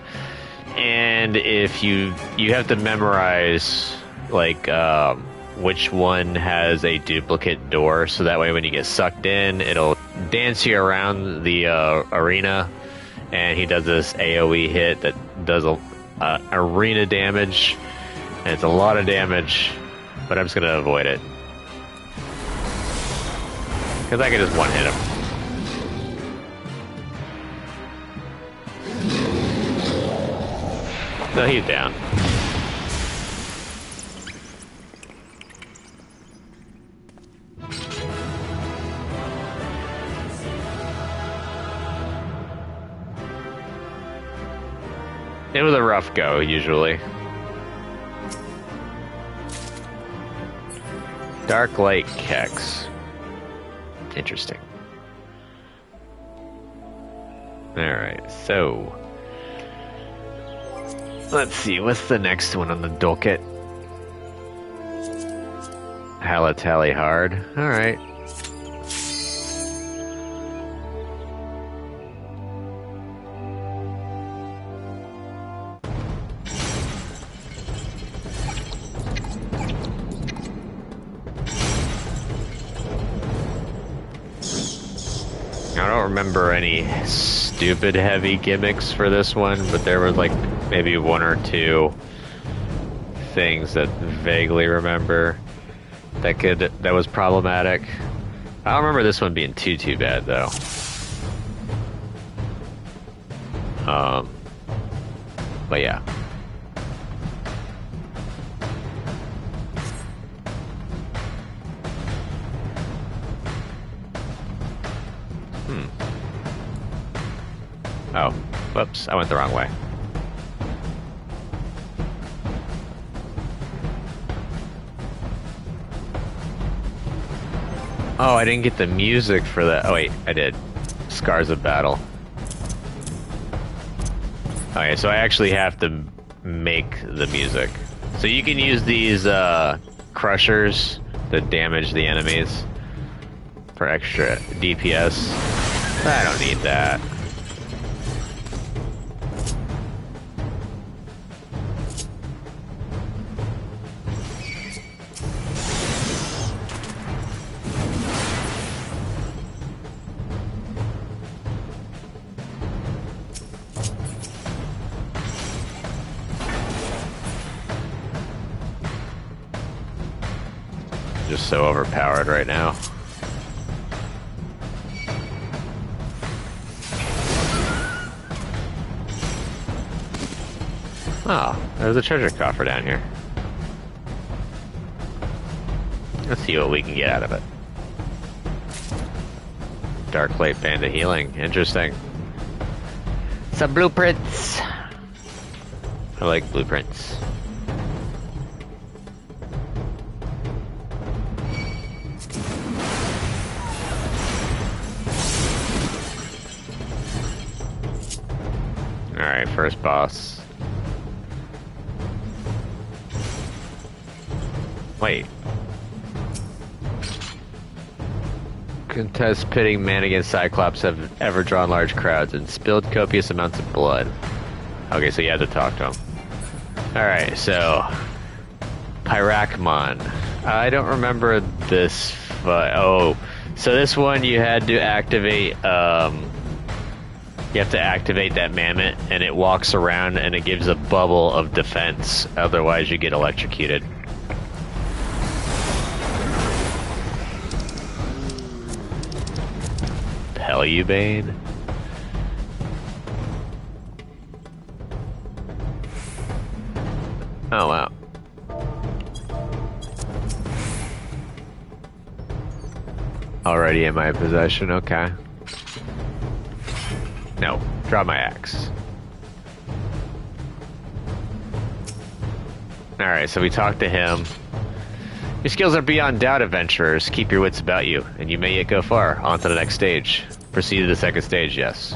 and if you have to memorize, like, which one has a duplicate door, so that way when you get sucked in, it'll dance you around the arena, and he does this AoE hit that does arena damage, and it's a lot of damage, but I'm just going to avoid it. Because I can just one-hit him. No, he's down. It was a rough go, usually. Dark Light Kex. Interesting. Alright, so... let's see, what's the next one on the docket? Halatali Hard. Alright. I don't remember any stupid heavy gimmicks for this one, but there was like maybe one or two things that vaguely remember that was problematic. I don't remember this one being too bad though. But yeah. Oh, whoops, I went the wrong way. Oh, I didn't get the music for that. Oh wait, I did. Scars of Battle. Okay, so I actually have to make the music. So you can use these crushers that damage the enemies for extra DPS. I don't need that. Just so overpowered right now. Oh, there's a treasure coffer down here. Let's see what we can get out of it. Dark Plate Band of Healing. Interesting. Some blueprints. I like blueprints. Alright, first boss. Wait. Contest pitting man against Cyclops have ever drawn large crowds and spilled copious amounts of blood. Okay, so you had to talk to him. Alright, so... Pyrachmon. I don't remember this... oh, so this one you had to activate... you have to activate that mammoth, and it walks around and it gives a bubble of defense. Otherwise, you get electrocuted. Pelubane? Oh, wow. Already in my possession, okay. No, draw my axe. Alright, so we talked to him. Your skills are beyond doubt, adventurers. Keep your wits about you, and you may yet go far. On to the next stage. Proceed to the second stage, yes.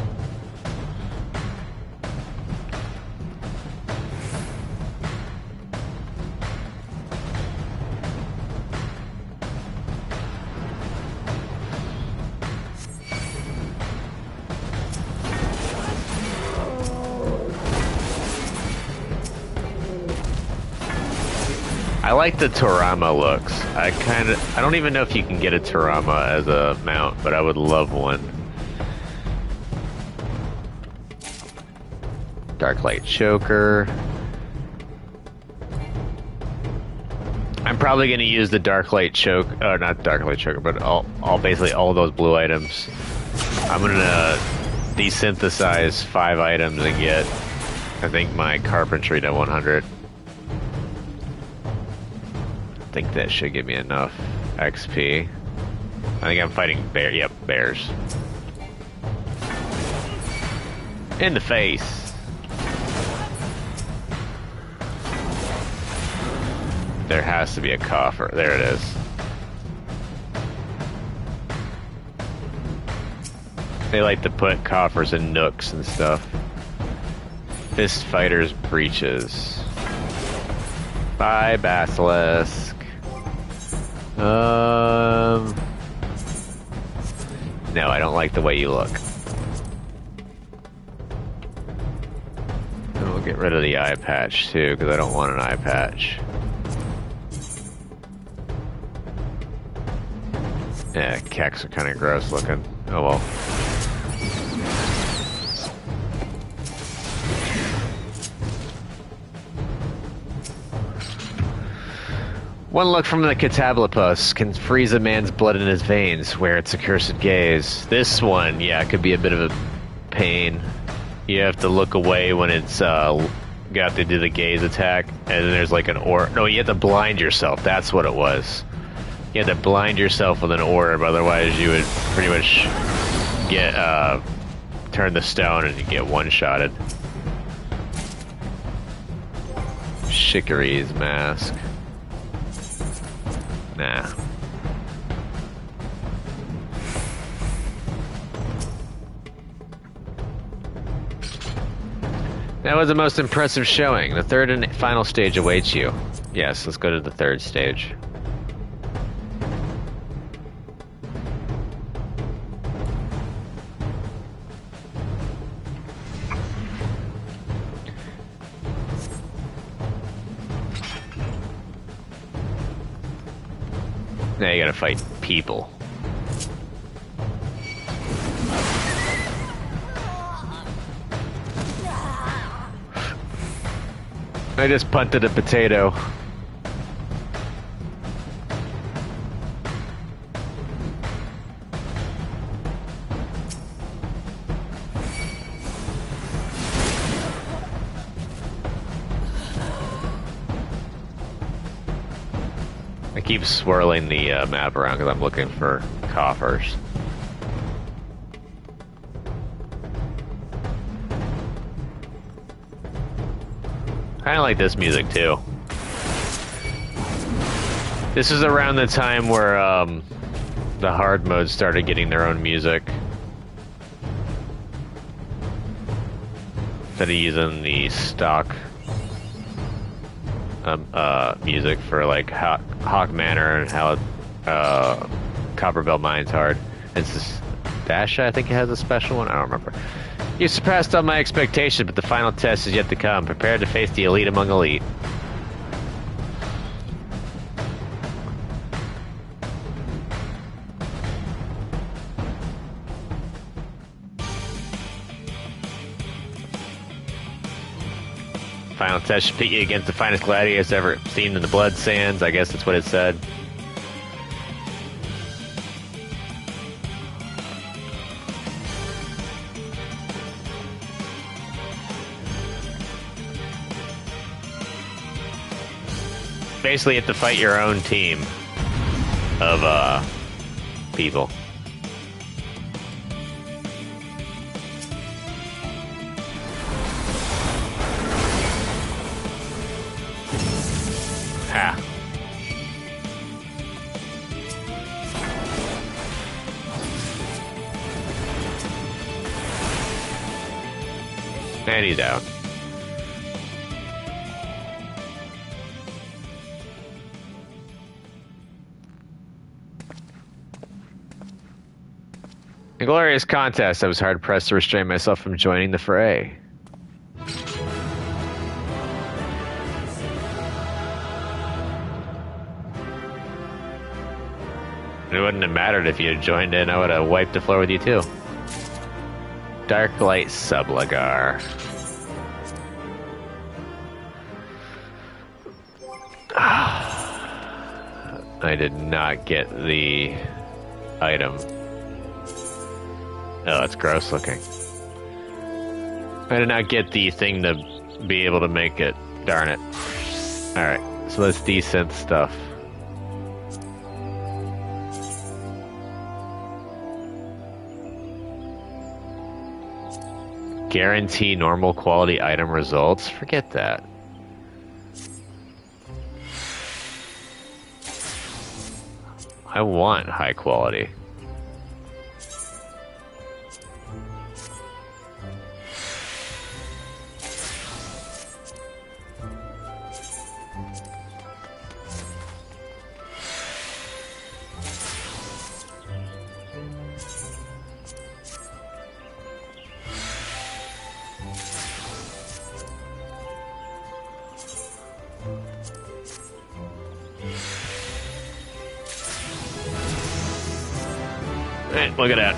I like the Torama looks. I don't even know if you can get a Torama as a mount, but I would love one. Darklight Choker. I'm probably going to use the Darklight Choke, not Darklight Choker, but basically all those blue items. I'm going to desynthesize 5 items and get, I think, my Carpentry to 100. I think that should give me enough XP. I think I'm fighting bears. In the face. There has to be a coffer. There it is. They like to put coffers in nooks and stuff. Fist Fighter's Breeches. Bye, Basilisk. No, I don't like the way you look. And we'll get rid of the eye patch too, because I don't want an eye patch. Yeah, keks are kind of gross looking. Oh well. One look from the Catablopus can freeze a man's blood in his veins, where its accursed gaze. This one, yeah, could be a bit of a pain. You have to look away when it's got to do the gaze attack, and then there's like an orb. No, you have to blind yourself. That's what it was. You had to blind yourself with an orb, otherwise you would pretty much get turn the stone and you get one-shotted. Shikary's mask. Nah. That was the most impressive showing. The third and final stage awaits you. Yes, let's go to the third stage. Now you gotta fight people. I just punted a potato. I keep swirling the map around because I'm looking for coffers. I like this music too. This is around the time where the hard modes started getting their own music. Instead of using the stock music for like Hawk Manor and how Copperbell Mine's hard. It's this Dasha, I think it has a special one. I don't remember. You surpassed all my expectations, but the final test is yet to come. Prepare to face the elite among elite. Final test should pit you against the finest gladiators ever seen in the blood sands. I guess that's what it said. Basically, you have to fight your own team of people. Ha. And he's out. A glorious contest. I was hard pressed to restrain myself from joining the fray. It wouldn't have mattered if you had joined in. I would have wiped the floor with you too. Dark Light Subligar. I did not get the item. Oh, it's gross looking. I did not get the thing to be able to make it. Darn it. Alright, so let's desynth stuff. Guarantee normal quality item results? Forget that. I want high quality. Look at that.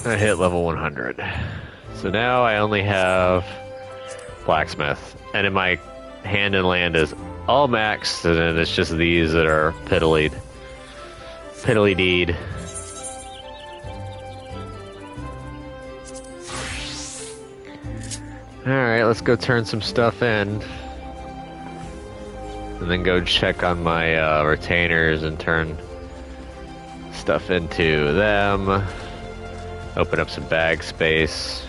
I hit level 100. So now I only have blacksmith. And in my hand and land is all maxed, and then it's just these that are piddly deed. Alright, let's go turn some stuff in. And then go check on my retainers and turn stuff into them. Open up some bag space.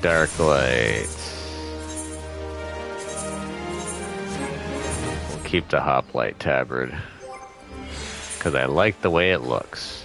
Dark light. We'll keep the hoplite tabard because I like the way it looks.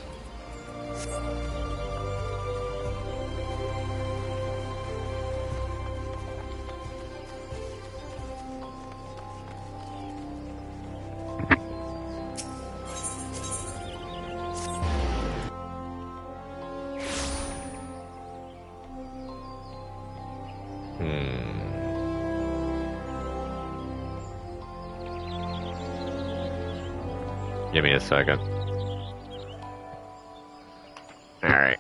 Give me a second. Alright.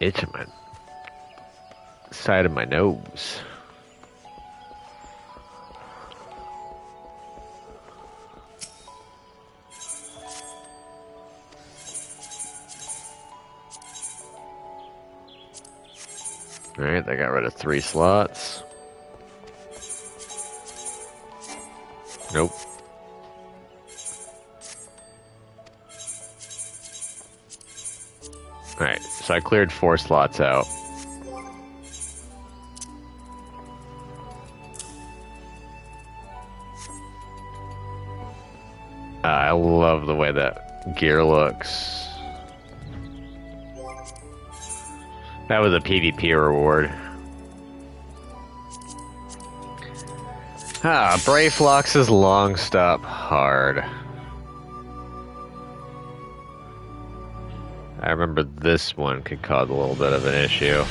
Itch on my side of my nose. Alright, they got rid of 3 slots. Nope. Alright, so I cleared 4 slots out. I love the way that gear looks. That was a PvP reward. Brayflox's long stop hard. I remember this one could cause a little bit of an issue.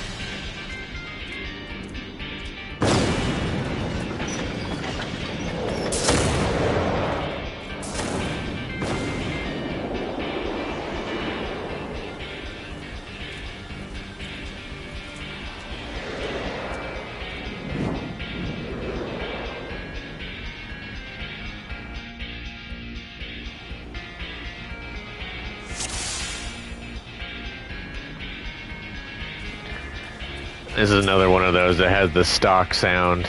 This is another one of those that has the stock sound.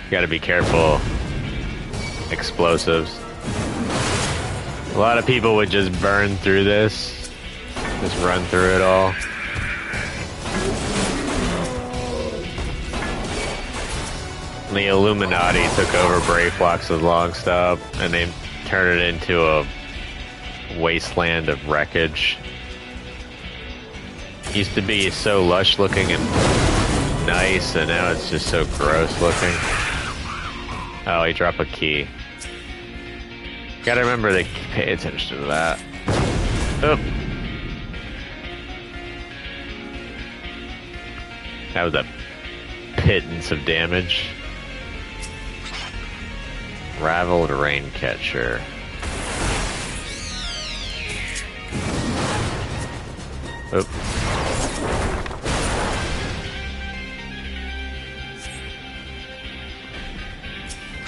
You gotta be careful. Explosives. A lot of people would just burn through this. Just run through it all. The Illuminati took over Brayflox's long stop and they turned it into a wasteland of wreckage. Used to be so lush looking and nice, and now it's just so gross looking. Oh, he dropped a key. Gotta remember to pay attention to that. Oh. That was a pittance of damage. Raveled Raincatcher. Oop.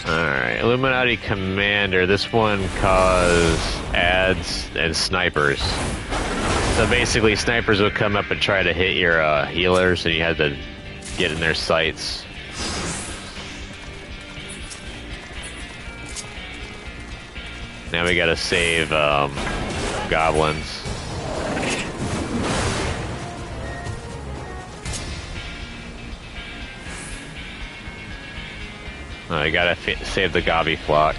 Alright, Illuminati Commander. This one caused ads and snipers. So basically, snipers would come up and try to hit your healers, and you had to get in their sights. Now we gotta save goblins. I gotta save the Gobby flock.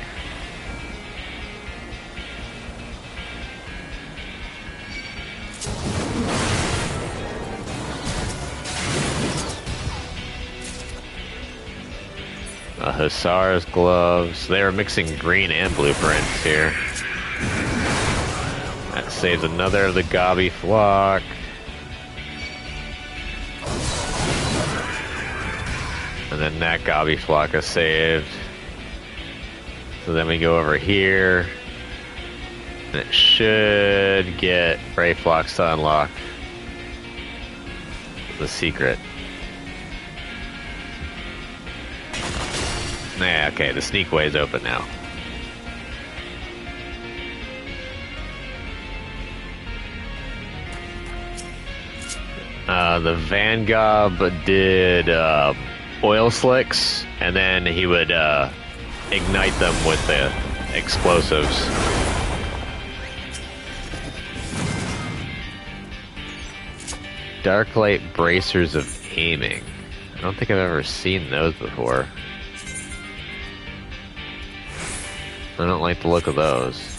Hussar's gloves. They were mixing green and blueprints here. That saves another of the Gobby flock. And then that Gobby flock is saved. So then we go over here. And it should get Brave flocks to unlock the secret. Yeah, okay, the sneak way is open now. The Vangob did oil slicks, and then he would ignite them with the explosives. Darklight bracers of aiming. I don't think I've ever seen those before. I don't like the look of those.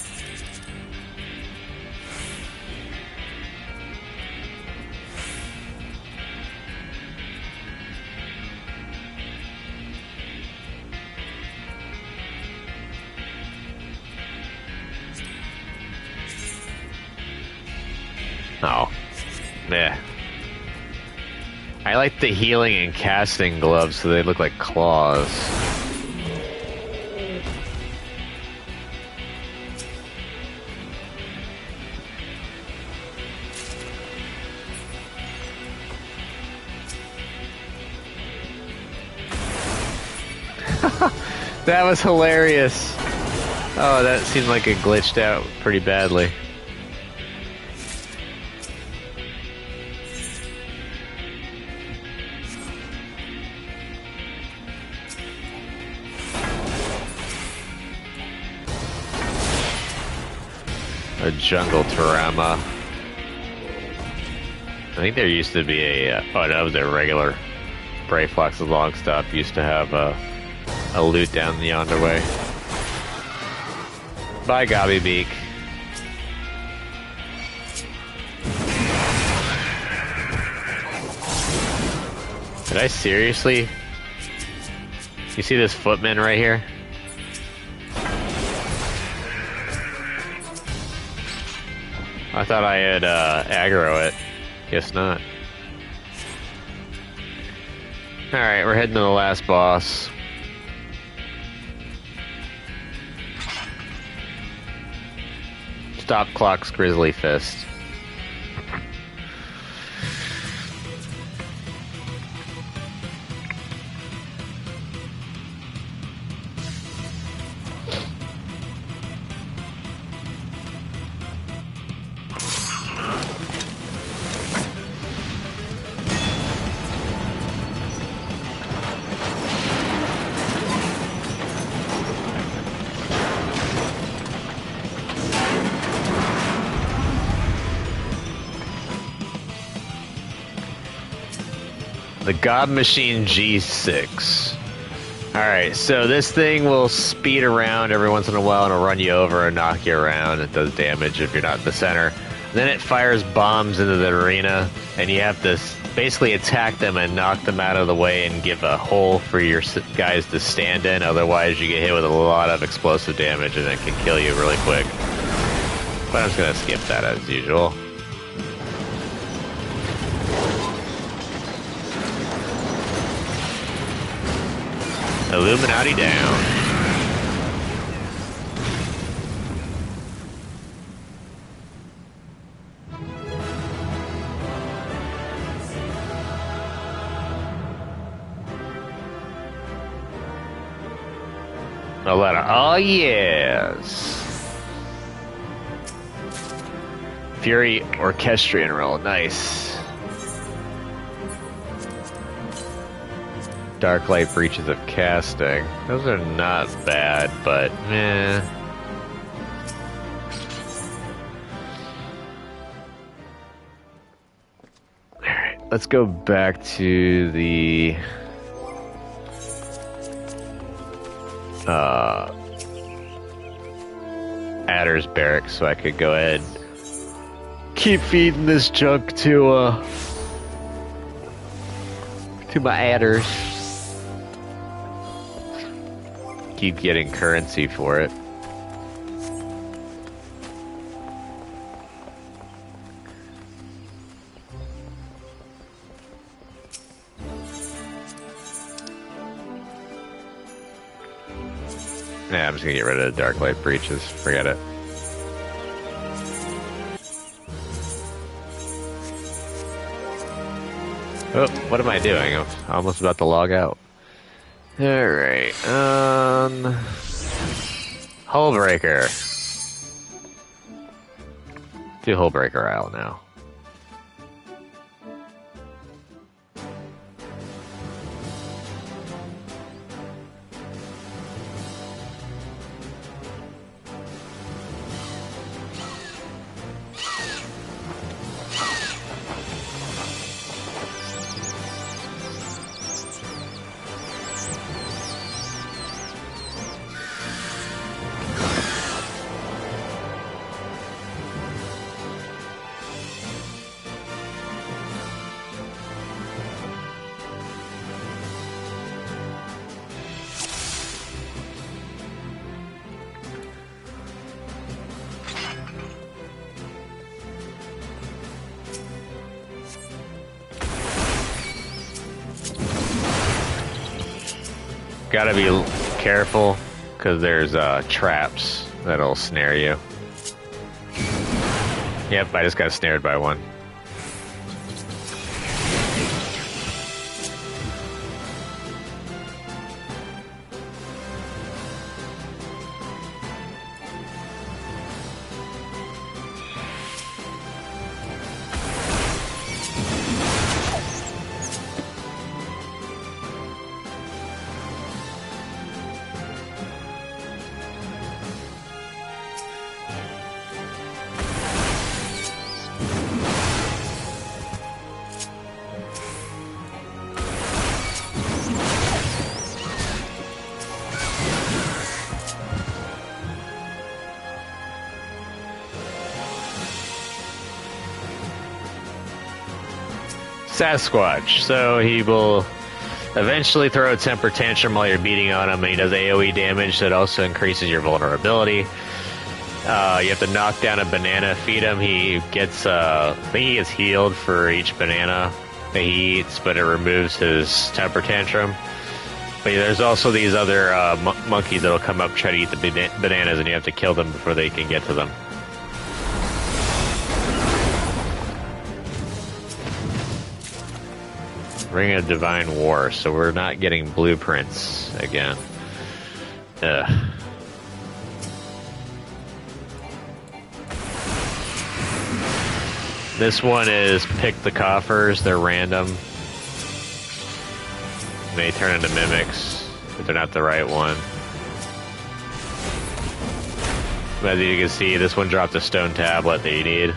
Oh. Yeah. I like the healing and casting gloves so they look like claws. That was hilarious. Oh, that seemed like it glitched out pretty badly. A jungle Tarama. I think there used to be a... oh, that was a regular Brave Fox's long stop. Used to have a loot down the yonder way. Bye, Gobby Beak. Did I seriously? You see this footman right here? I thought I had aggro it. Guess not. Alright, we're heading to the last boss. Stop Clock's Grizzly Fist. The God Machine G6. Alright, so this thing will speed around every once in a while and it'll run you over and knock you around. It does damage if you're not in the center. Then it fires bombs into the arena, and you have to basically attack them and knock them out of the way and give a hole for your guys to stand in. Otherwise, you get hit with a lot of explosive damage and it can kill you really quick. But I'm just going to skip that as usual. Illuminati down. A lot of oh yes. Fury Orchestrion roll, nice. Dark Light Breaches of Casting. Those are not bad, but meh. Alright, let's go back to the Adder's barracks so I could go ahead and keep feeding this junk to my adders. Keep getting currency for it. Yeah, I'm just gonna get rid of the Dark Light Breaches. Forget it. Oh, what am I doing? I'm almost about to log out. Alright, Hullbreaker. Do Hullbreaker Isle now. Gotta be careful, because there's traps that'll snare you. Yep, I just got snared by one. Sasquatch, so he will eventually throw a temper tantrum while you're beating on him, and he does AoE damage that also increases your vulnerability. You have to knock down a banana, feed him. He gets, I think he gets healed for each banana that he eats, but it removes his temper tantrum. But there's also these other monkeys that'll come up, try to eat the bananas, and you have to kill them before they can get to them. Ring of Divine War, so we're not getting blueprints again. Ugh. This one is pick the coffers, they're random. They turn into mimics, but they're not the right one. As you can see, this one dropped a stone tablet that you need.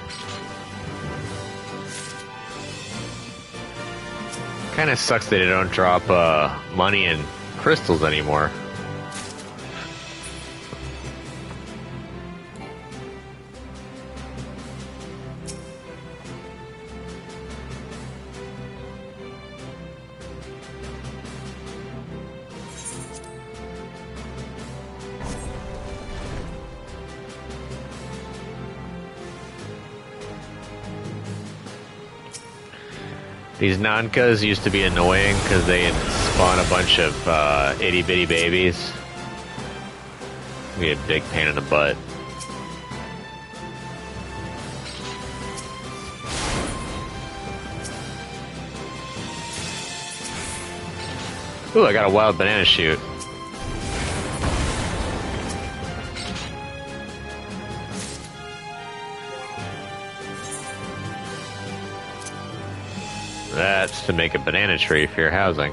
Kind of sucks that they don't drop money and crystals anymore. These Nankas used to be annoying because they spawn a bunch of itty bitty babies. We a big pain in the butt. Ooh, I got a wild banana shoot. That's to make a banana tree for your housing.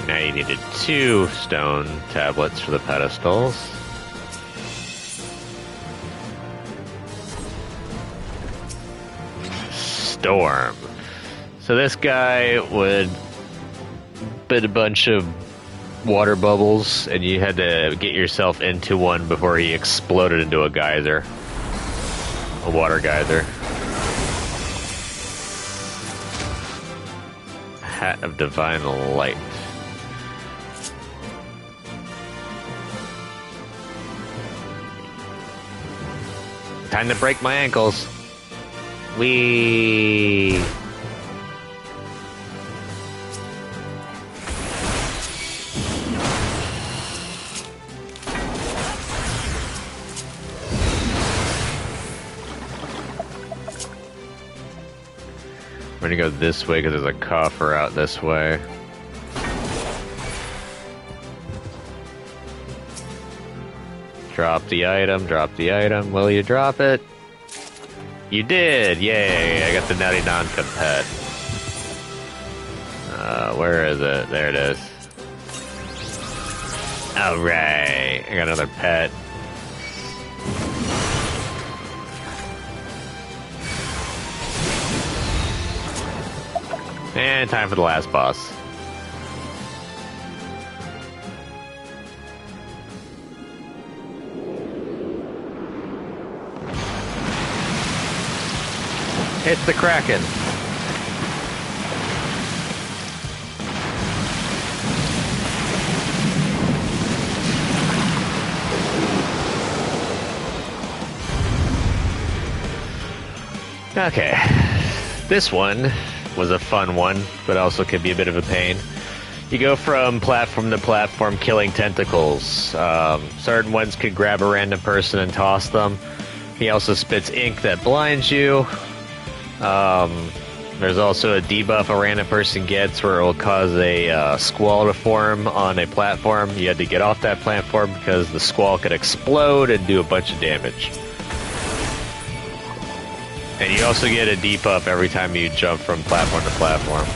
Now you needed 2 stone tablets for the pedestals. Storm. So this guy would bit a bunch of water bubbles, and you had to get yourself into one before he exploded into a geyser. A water geyser. Hat of Divine Light. Time to break my ankles. Wee. We're gonna go this way because there's a coffer out this way. Drop the item, drop the item. Will you drop it? You did! Yay! I got the Natty Non-Cup pet. Where is it? There it is. Alright! I got another pet. And time for the last boss. It's the Kraken. Okay. This one was a fun one, but also could be a bit of a pain. You go from platform to platform killing tentacles. Certain ones could grab a random person and toss them. He also spits ink that blinds you. There's also a debuff a random person gets where it will cause a squall to form on a platform. You had to get off that platform because the squall could explode and do a bunch of damage. And you also get a debuff every time you jump from platform to platform.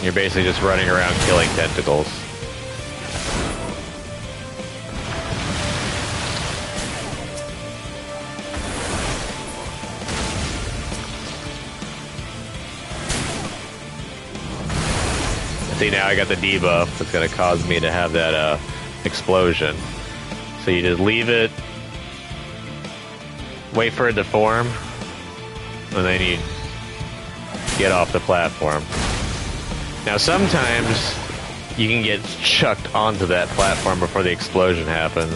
You're basically just running around killing tentacles. See, now I got the debuff that's going to cause me to have that explosion. So you just leave it, wait for it to form, and then you get off the platform. Now sometimes you can get chucked onto that platform before the explosion happens.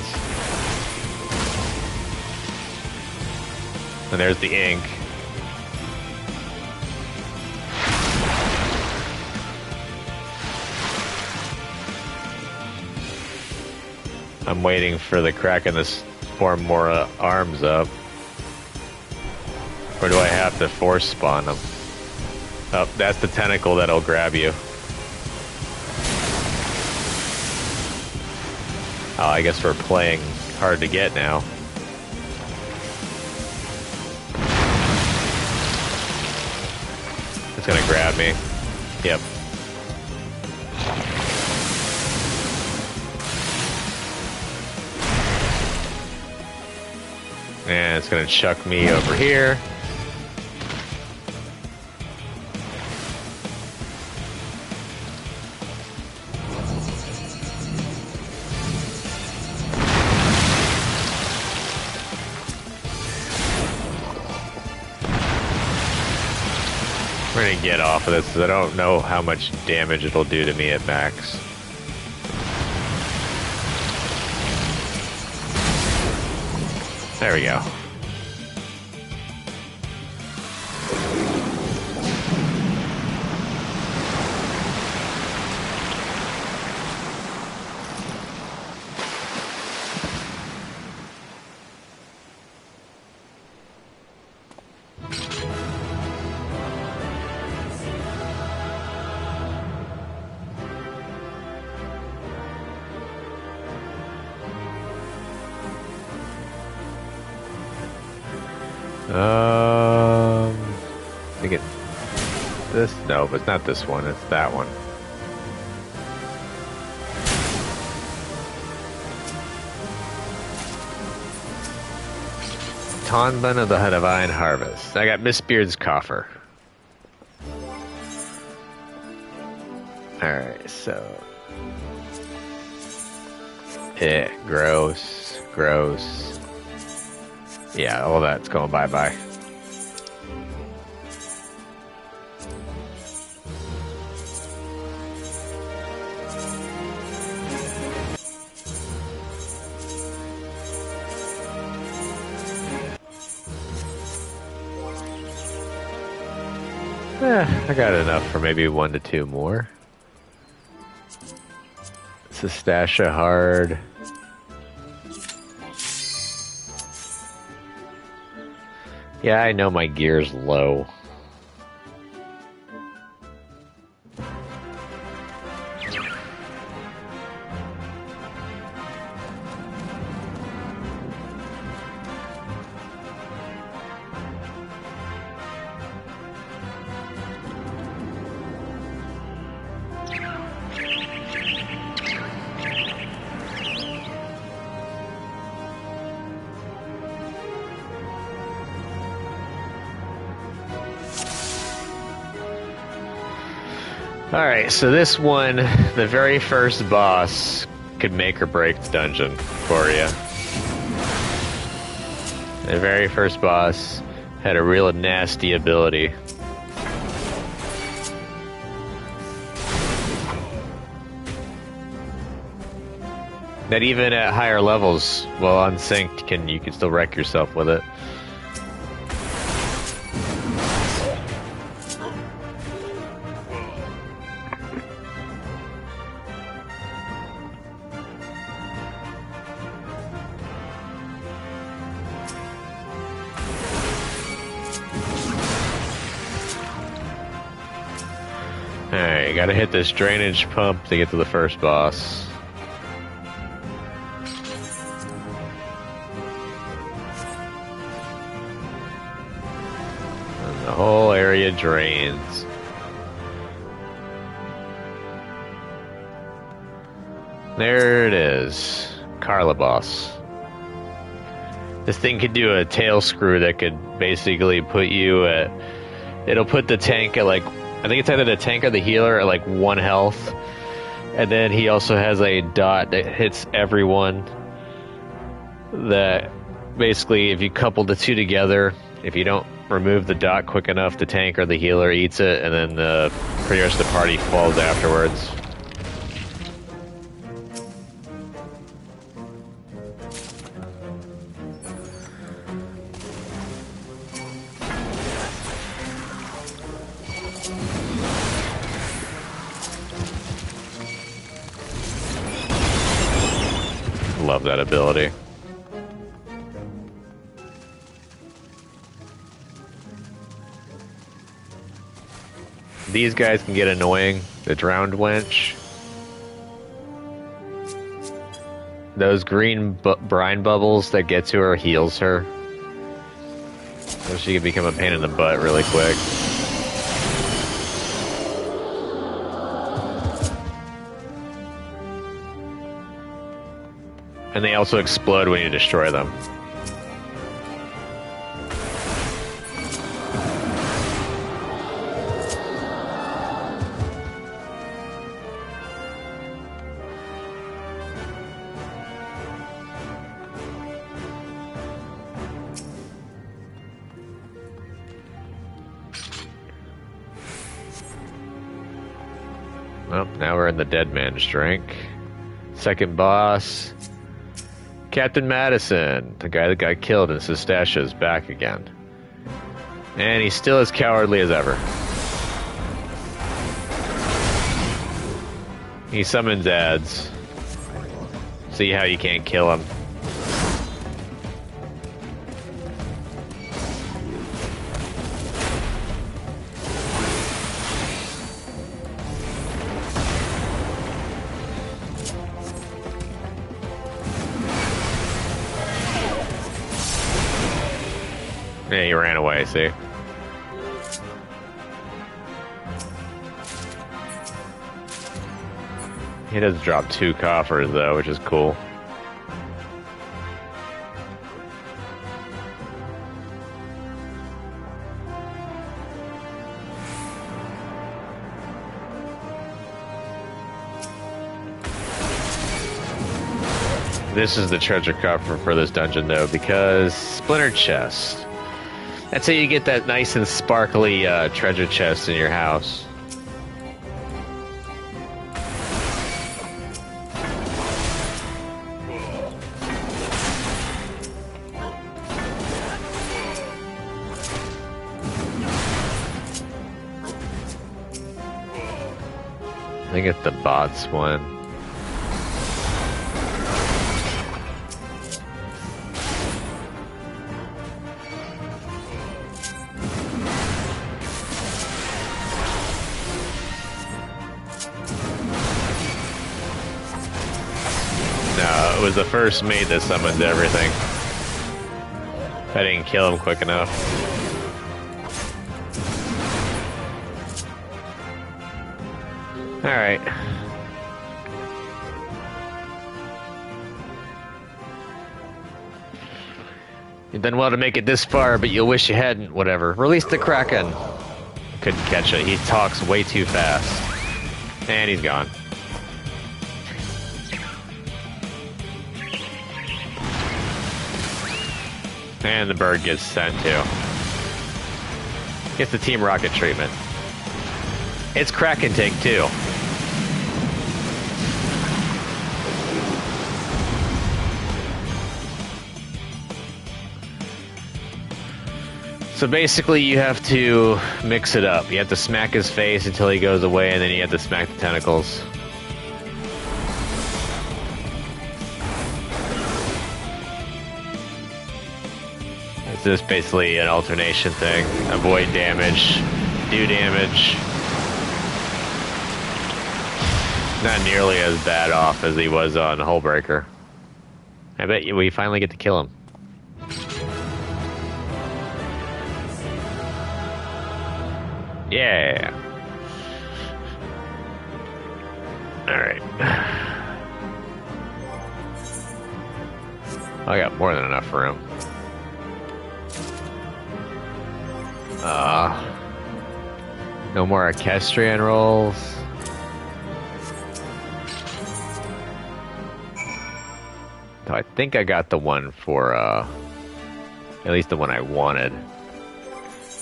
And there's the ink. I'm waiting for the Kraken to form more arms up. Or do I have to force spawn them? Oh, that's the tentacle that'll grab you. Oh, I guess we're playing hard to get now. It's gonna grab me. Yep. And it's gonna chuck me over here. We're gonna get off of this because I don't know how much damage it'll do to me at max. There we go. I think it's this. No, but it's not this one. It's that one. Tonban of the Divine Harvest. I got Miss Beard's coffer. Alright, so... gross. Gross. Yeah, all that's going bye-bye. I got enough for maybe 1 to 2 more. Sestasha hard. Yeah, I know my gear's low. Alright, so this one, the very first boss, could make or break the dungeon for you. The very first boss had a real nasty ability. That even at higher levels, while unsynced, you can still wreck yourself with it. Alright, you gotta hit this drainage pump to get to the first boss. And the whole area drains. There it is. Carla boss. This thing could do a tail screw that could basically put you at... It'll put the tank at like... I think it's either the tank or the healer at like 1 health. And then he also has a dot that hits everyone. That basically, if you couple the two together, if you don't remove the dot quick enough, the tank or the healer eats it, and then pretty much the party falls afterwards. Love that ability. These guys can get annoying. The drowned wench. Those green brine bubbles that get to her heals her. So she can become a pain in the butt really quick. And they also explode when you destroy them. jump. Now we're in the Dead Man's Drink. Second boss, Captain Madison, the guy that got killed in Sestasha, is back again. And he's still as cowardly as ever. He summons ads. See how you can't kill him. Yeah, he ran away, see? He does drop 2 coffers, though, which is cool. This is the treasure coffer for this dungeon, though, because Splinter Chest. That's how you get that nice and sparkly treasure chest in your house. I think it's the bots one. No, it was the first mate that summoned everything. I didn't kill him quick enough. Alright. You've done well to make it this far, but you'll wish you hadn't. Whatever. Release the Kraken. Couldn't catch it. He talks way too fast. And he's gone. And the bird gets sent too. Gets the Team Rocket treatment. It's Kraken take 2. So basically you have to mix it up. You have to smack his face until he goes away, and then you have to smack the tentacles. It's just basically an alternation thing. Avoid damage, do damage. Not nearly as bad off as he was on Hullbreaker. I bet we finally get to kill him. Yeah. Alright. I got more than enough room. No more equestrian rolls. I think I got the one for, at least the one I wanted,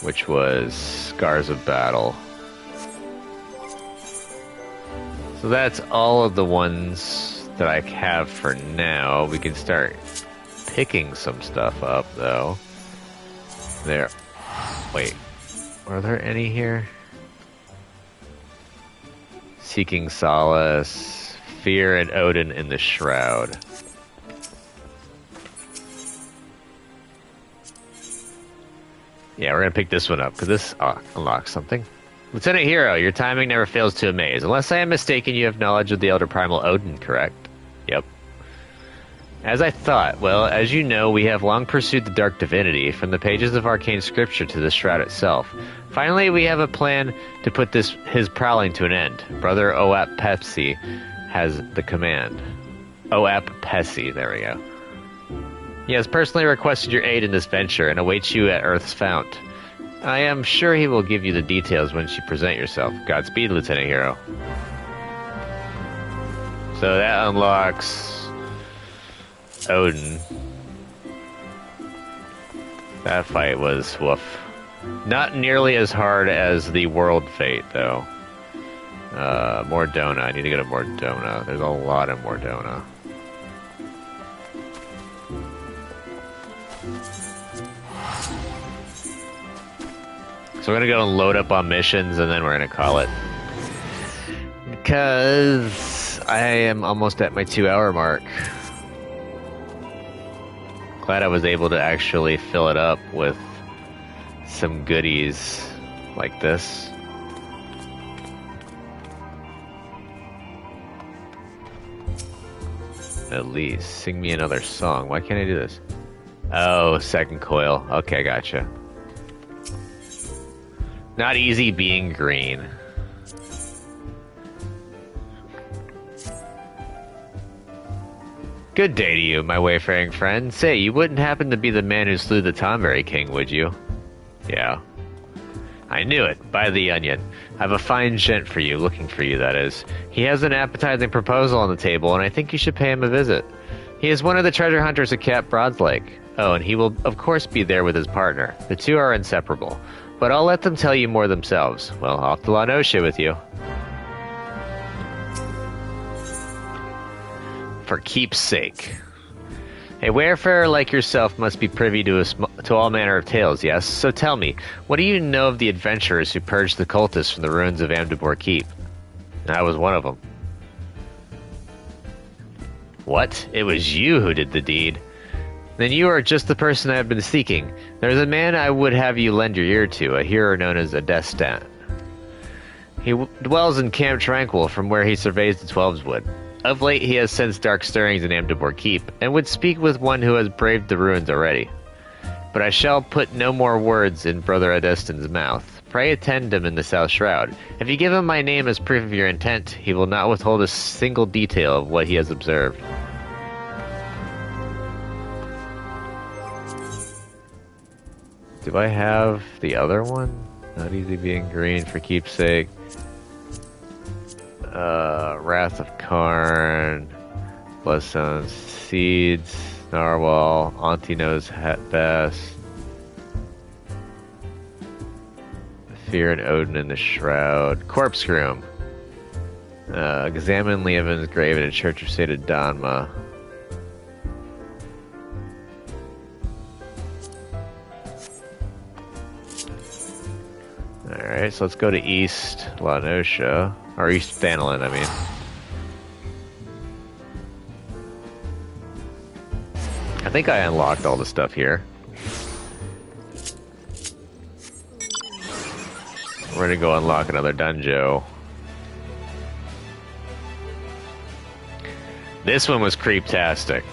which was Scars of Battle. So that's all of the ones that I have for now. We can start picking some stuff up, though. There. Wait. Are there any here? Seeking Solace, Fear, and Odin in the Shroud. Yeah, we're gonna pick this one up, because this unlocks something. Lieutenant Hero, your timing never fails to amaze. Unless I am mistaken, you have knowledge of the Elder Primal Odin, correct? Yep. As I thought, well, as you know, we have long pursued the Dark Divinity, from the pages of arcane scripture to the Shroud itself. Finally, we have a plan to put his prowling to an end. Brother Oap Pepsi has the command. Oap Pepsi, there we go. He has personally requested your aid in this venture and awaits you at Earth's Fount. I am sure he will give you the details once you present yourself. Godspeed, Lieutenant Hero. So that unlocks Odin. That fight was woof. Not nearly as hard as the World Fate, though. Mordona. I need to go to Mordona. There's a lot in Mordona. So we're gonna go and load up on missions, and then we're gonna call it. Because I am almost at my 2-hour mark. Glad I was able to actually fill it up with some goodies like this. At least. Sing me another song. Why can't I do this? Oh, second coil. Okay, gotcha. Not easy being green. Good day to you, my wayfaring friend. Say, you wouldn't happen to be the man who slew the Tomberry King, would you? Yeah. I knew it. By the onion. I have a fine gent for you, looking for you, that is. He has an appetizing proposal on the table, and I think you should pay him a visit. He is one of the treasure hunters at Cap Broadslake. Oh, and he will, of course, be there with his partner. The two are inseparable. But I'll let them tell you more themselves. Well, off to La Noche with you. For keep's sake. A wayfarer like yourself must be privy to all manner of tales, yes? So tell me, what do you know of the adventurers who purged the cultists from the ruins of Amdebor Keep? I was one of them. What? It was you who did the deed? Then you are just the person I have been seeking. There's a man I would have you lend your ear to, a hero known as Adestan. He dwells in Camp Tranquil, from where he surveys the Twelves Wood. Of late he has sensed dark stirrings in Amdebor Keep, and would speak with one who has braved the ruins already. But I shall put no more words in Brother Adestan's mouth. Pray attend him in the South Shroud. If you give him my name as proof of your intent, he will not withhold a single detail of what he has observed. Do I have the other one? Not easy being green for keepsake. Wrath of Karn, Bloodstone Seeds, Narwhal, Auntie-Nose Bass, Fear and Odin in the Shroud, Corpscrew. Examine Leovin's grave in a Church of St. Adonma. Alright, so let's go to East La Noche. Or East Thanalin, I mean. I think I unlocked all the stuff here. We're gonna go unlock another dungeon. This one was creeptastic.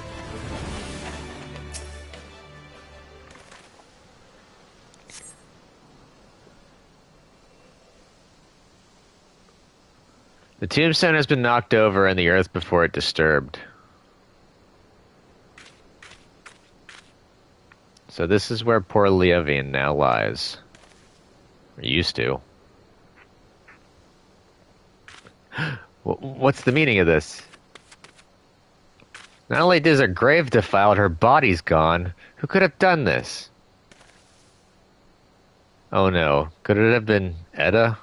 The tombstone has been knocked over and the earth before it disturbed. So this is where poor Liavine now lies. Or used to. What's the meaning of this? Not only is her grave defiled, her body's gone. Who could have done this? Oh no. Could it have been Edda?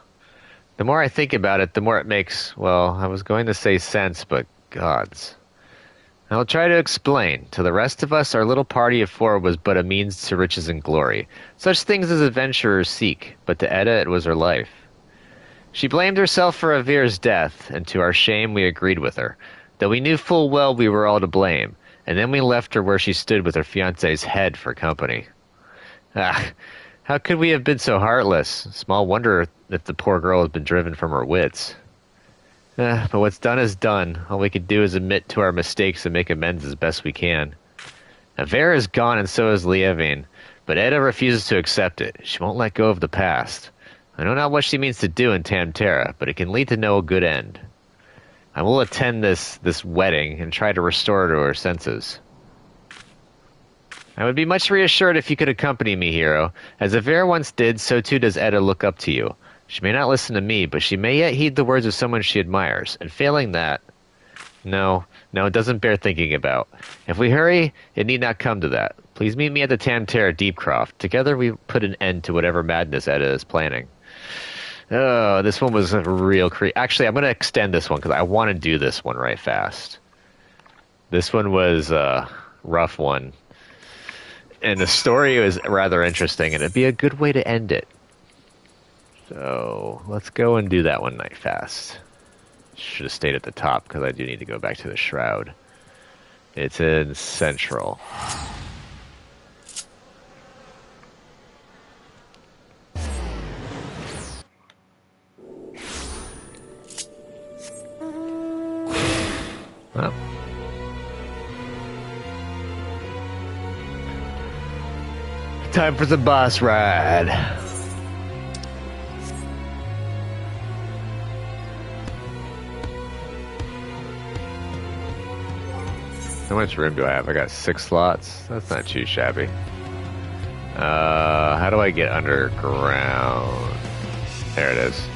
The more I think about it, the more it makes, well, I was going to say sense, but gods. I'll try to explain. To the rest of us, our little party of four was but a means to riches and glory. Such things as adventurers seek, but to Edda it was her life. She blamed herself for Avir's death, and to our shame we agreed with her, though we knew full well we were all to blame, and then we left her where she stood with her fiancé's head for company. Ah, how could we have been so heartless? Small wonder if the poor girl has been driven from her wits. But what's done is done. All we can do is admit to our mistakes and make amends as best we can. Avera is gone and so is Liavine, but Edda refuses to accept it. She won't let go of the past. I know not what she means to do in Tamtera, but it can lead to no good end. I will attend this wedding and try to restore her to her senses. I would be much reassured if you could accompany me, hero. As Avera once did, so too does Edda look up to you. She may not listen to me, but she may yet heed the words of someone she admires, and failing that... No, it doesn't bear thinking about. If we hurry, it need not come to that. Please meet me at the Tamtera Deepcroft. Together we put an end to whatever madness Edda is planning. Oh, this one was a real Actually, I'm going to extend this one because I want to do this one right fast. This one was a rough one. And the story was rather interesting, and it'd be a good way to end it. So, let's go and do that one night fast. Should have stayed at the top because I do need to go back to the Shroud. It's in Central. Oh. Time for the boss ride. How much room do I have? I got 6 slots. That's not too shabby. How do I get underground? There it is.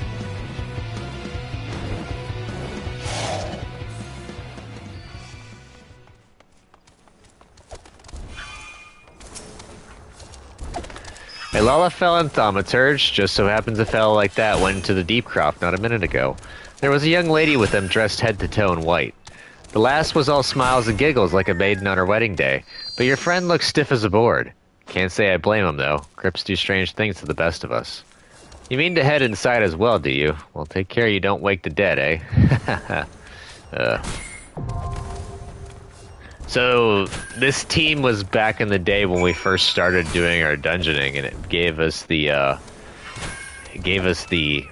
A Lalafell Thaumaturge just so happens a fellow like that went into the Deep Croft not a minute ago. There was a young lady with him dressed head to toe in white. The lass was all smiles and giggles like a maiden on her wedding day, but your friend looks stiff as a board. Can't say I blame him, though. Crips do strange things to the best of us. You mean to head inside as well, do you? Well, take care you don't wake the dead, eh? So, this team was back in the day when we first started doing our dungeoning, and it gave us the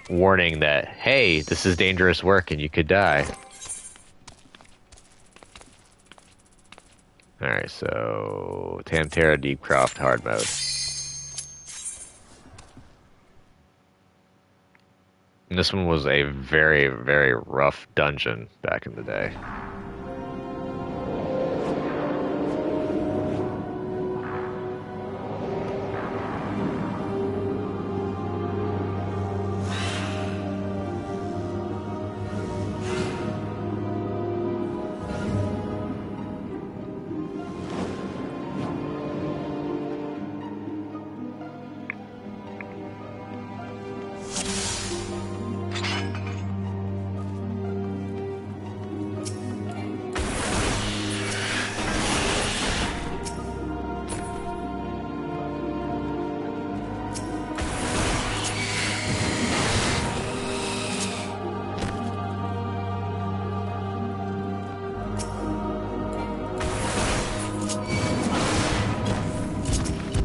warning that, hey, this is dangerous work and you could die. Alright, so Tamtara Deepcroft hard mode. And this one was a very, very rough dungeon back in the day.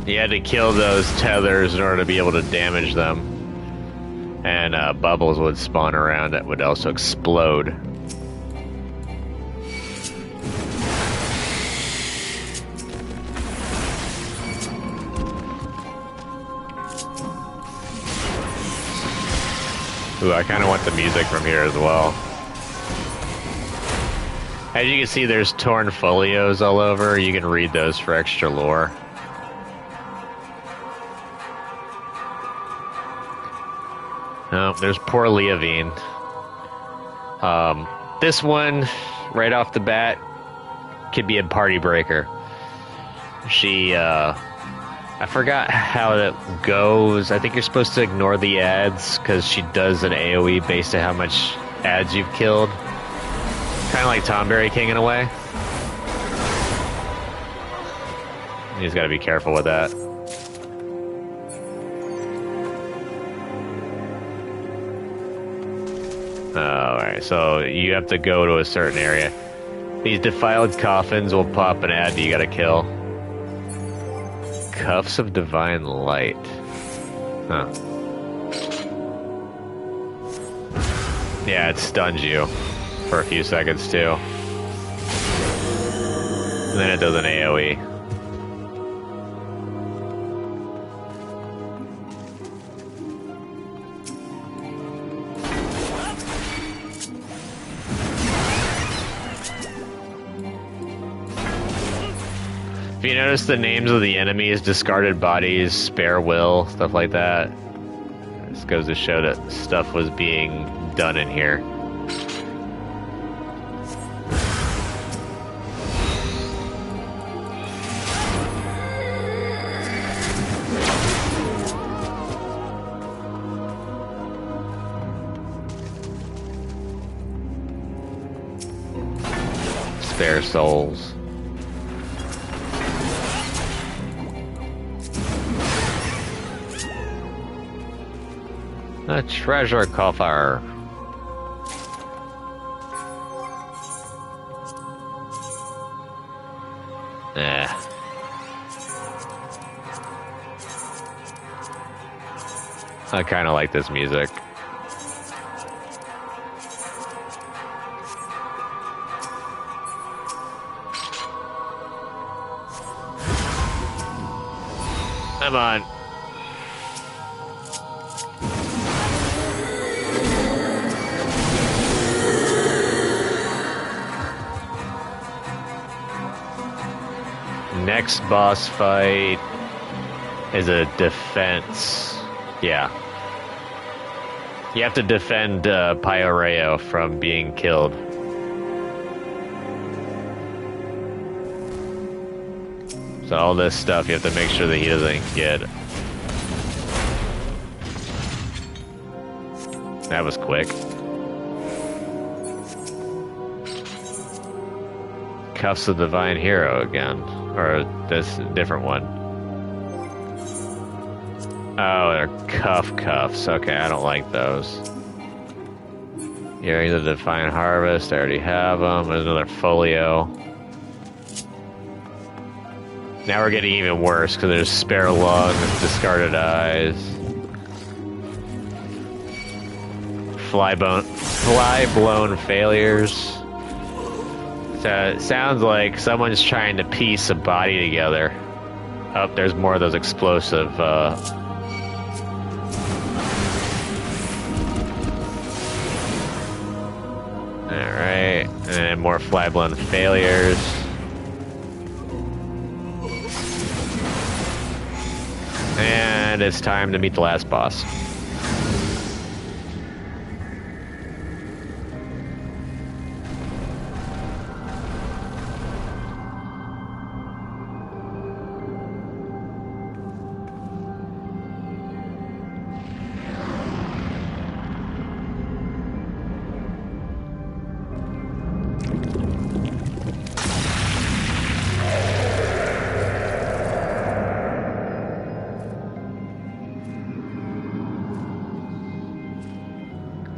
You had to kill those tethers in order to be able to damage them. And bubbles would spawn around that would also explode. Ooh, I kind of want the music from here as well. As you can see, there's torn folios all over. You can read those for extra lore. Oh, there's poor Leovine. This one, right off the bat, could be a party breaker. She, I forgot how that goes. I think you're supposed to ignore the ads, because she does an AoE based on how much ads you've killed. Kind of like Tomberry King in a way. You just gotta be careful with that. Alright, so you have to go to a certain area. These defiled coffins will pop an ad that you gotta kill. Cuffs of Divine Light. Huh. Yeah, it stuns you for a few seconds too. And then it does an AoE. If you notice the names of the enemies, discarded bodies, spare will, stuff like that, this goes to show that stuff was being done in here. spare souls. A treasure coffer. I kind of like this music. Come on. Next boss fight is a defense. Yeah. You have to defend Pyoreo from being killed. So all this stuff you have to make sure that he doesn't get. That was quick. Cuffs of the Divine Hero again. Or this different one. Oh, they're cuffs. Okay, I don't like those. You're either Divine Harvest, I already have them. There's another folio. Now we're getting even worse because there's spare lungs, discarded eyes. Fly-blown failures. So it sounds like someone's trying to piece a body together. Oh, there's more of those explosive, Alright, and more fly-blown failures. And it's time to meet the last boss.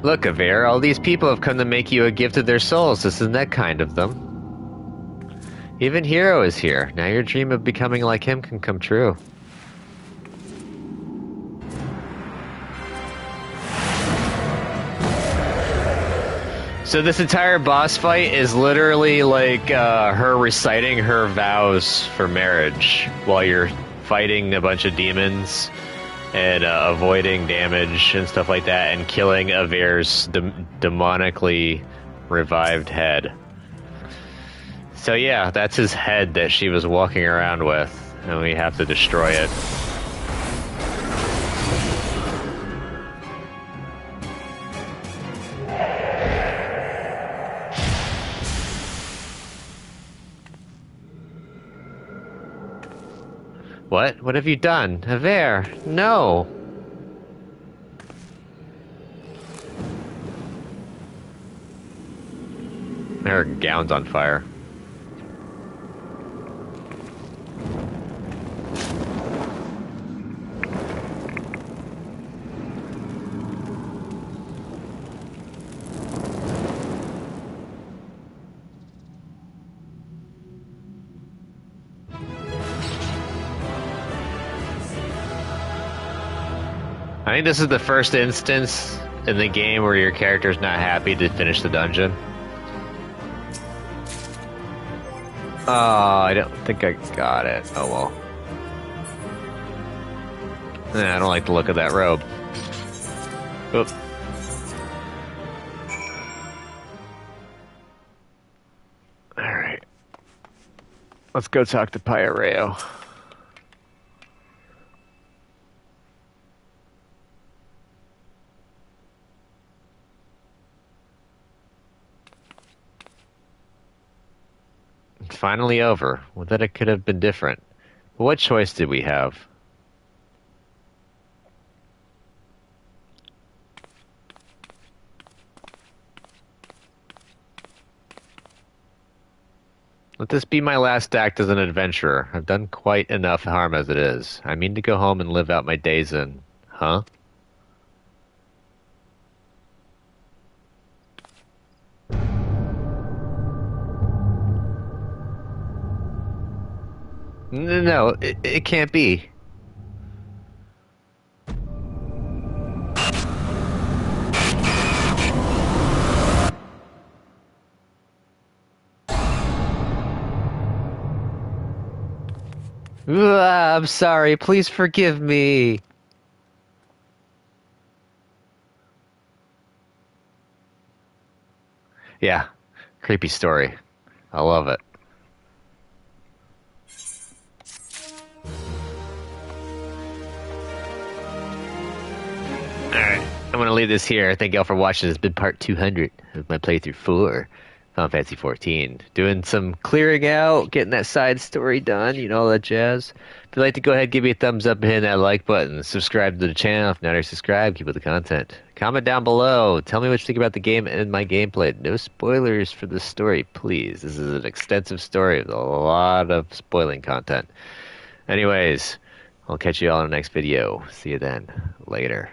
Look, Avir, all these people have come to make you a gift of their souls. Isn't that kind of them? Even Hero is here. Now your dream of becoming like him can come true. So this entire boss fight is literally like her reciting her vows for marriage while you're fighting a bunch of demons and avoiding damage and stuff like that, and killing Avir's demonically revived head. So yeah, that's his head that she was walking around with, and we have to destroy it. What? What have you done? Avir, no! Her gown's on fire. I think this is the first instance in the game where your character's not happy to finish the dungeon. Oh, I don't think I got it. Oh well. I don't like the look of that robe. Oop. Alright. Let's go talk to Pyoreo. It's finally over. Well, that it could have been different. But what choice did we have? Let this be my last act as an adventurer. I've done quite enough harm as it is. I mean to go home and live out my days in... Huh? No, it can't be. I'm sorry. Please forgive me. Yeah, creepy story. I love it. Alright, I'm going to leave this here. Thank y'all for watching. This has been part 200 of my playthrough 4. Final Fantasy 14. Doing some clearing out, getting that side story done, you know, all that jazz. If you'd like to go ahead, give me a thumbs up and hit that like button. Subscribe to the channel if not already subscribed. Keep with the content. Comment down below. Tell me what you think about the game and my gameplay. No spoilers for the story, please. This is an extensive story with a lot of spoiling content. Anyways, I'll catch you all in the next video. See you then. Later.